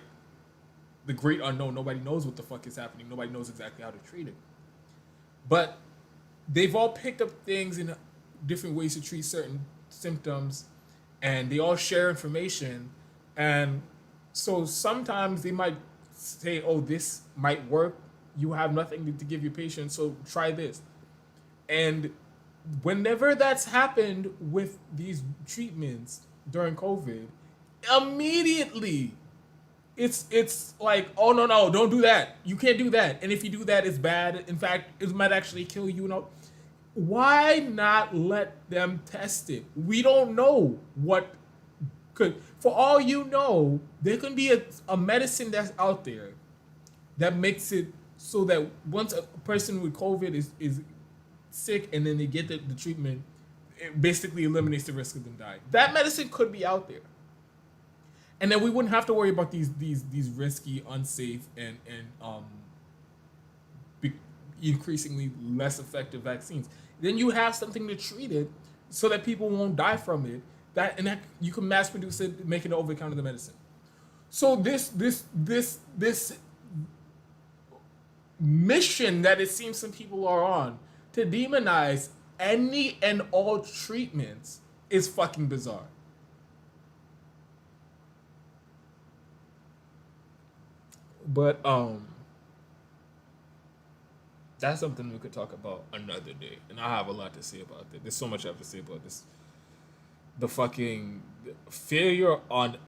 the great unknown, nobody knows what the fuck is happening, nobody knows exactly how to treat it, but they've all picked up things in different ways to treat certain symptoms, and they all share information. And so sometimes they might say, oh, this might work, you have nothing to give your patient, so try this. And whenever that's happened with these treatments during COVID, immediately it's like, oh no, don't do that, you can't do that, and if you do that, it's bad, in fact it might actually kill you. Why not let them test it? We don't know what could. For all you know, there can be a medicine that's out there that makes it so that once a person with COVID is sick and then they get the treatment, it basically eliminates the risk of them dying. That medicine could be out there. And then we wouldn't have to worry about these risky, unsafe, and increasingly less effective vaccines. Then you have something to treat it so that people won't die from it. That you can mass produce it, make it an over the counter medicine. So this mission that it seems some people are on to demonize any and all treatments is fucking bizarre. But that's something we could talk about another day, and I have a lot to say about that. There's so much I have to say about this. The fucking failure on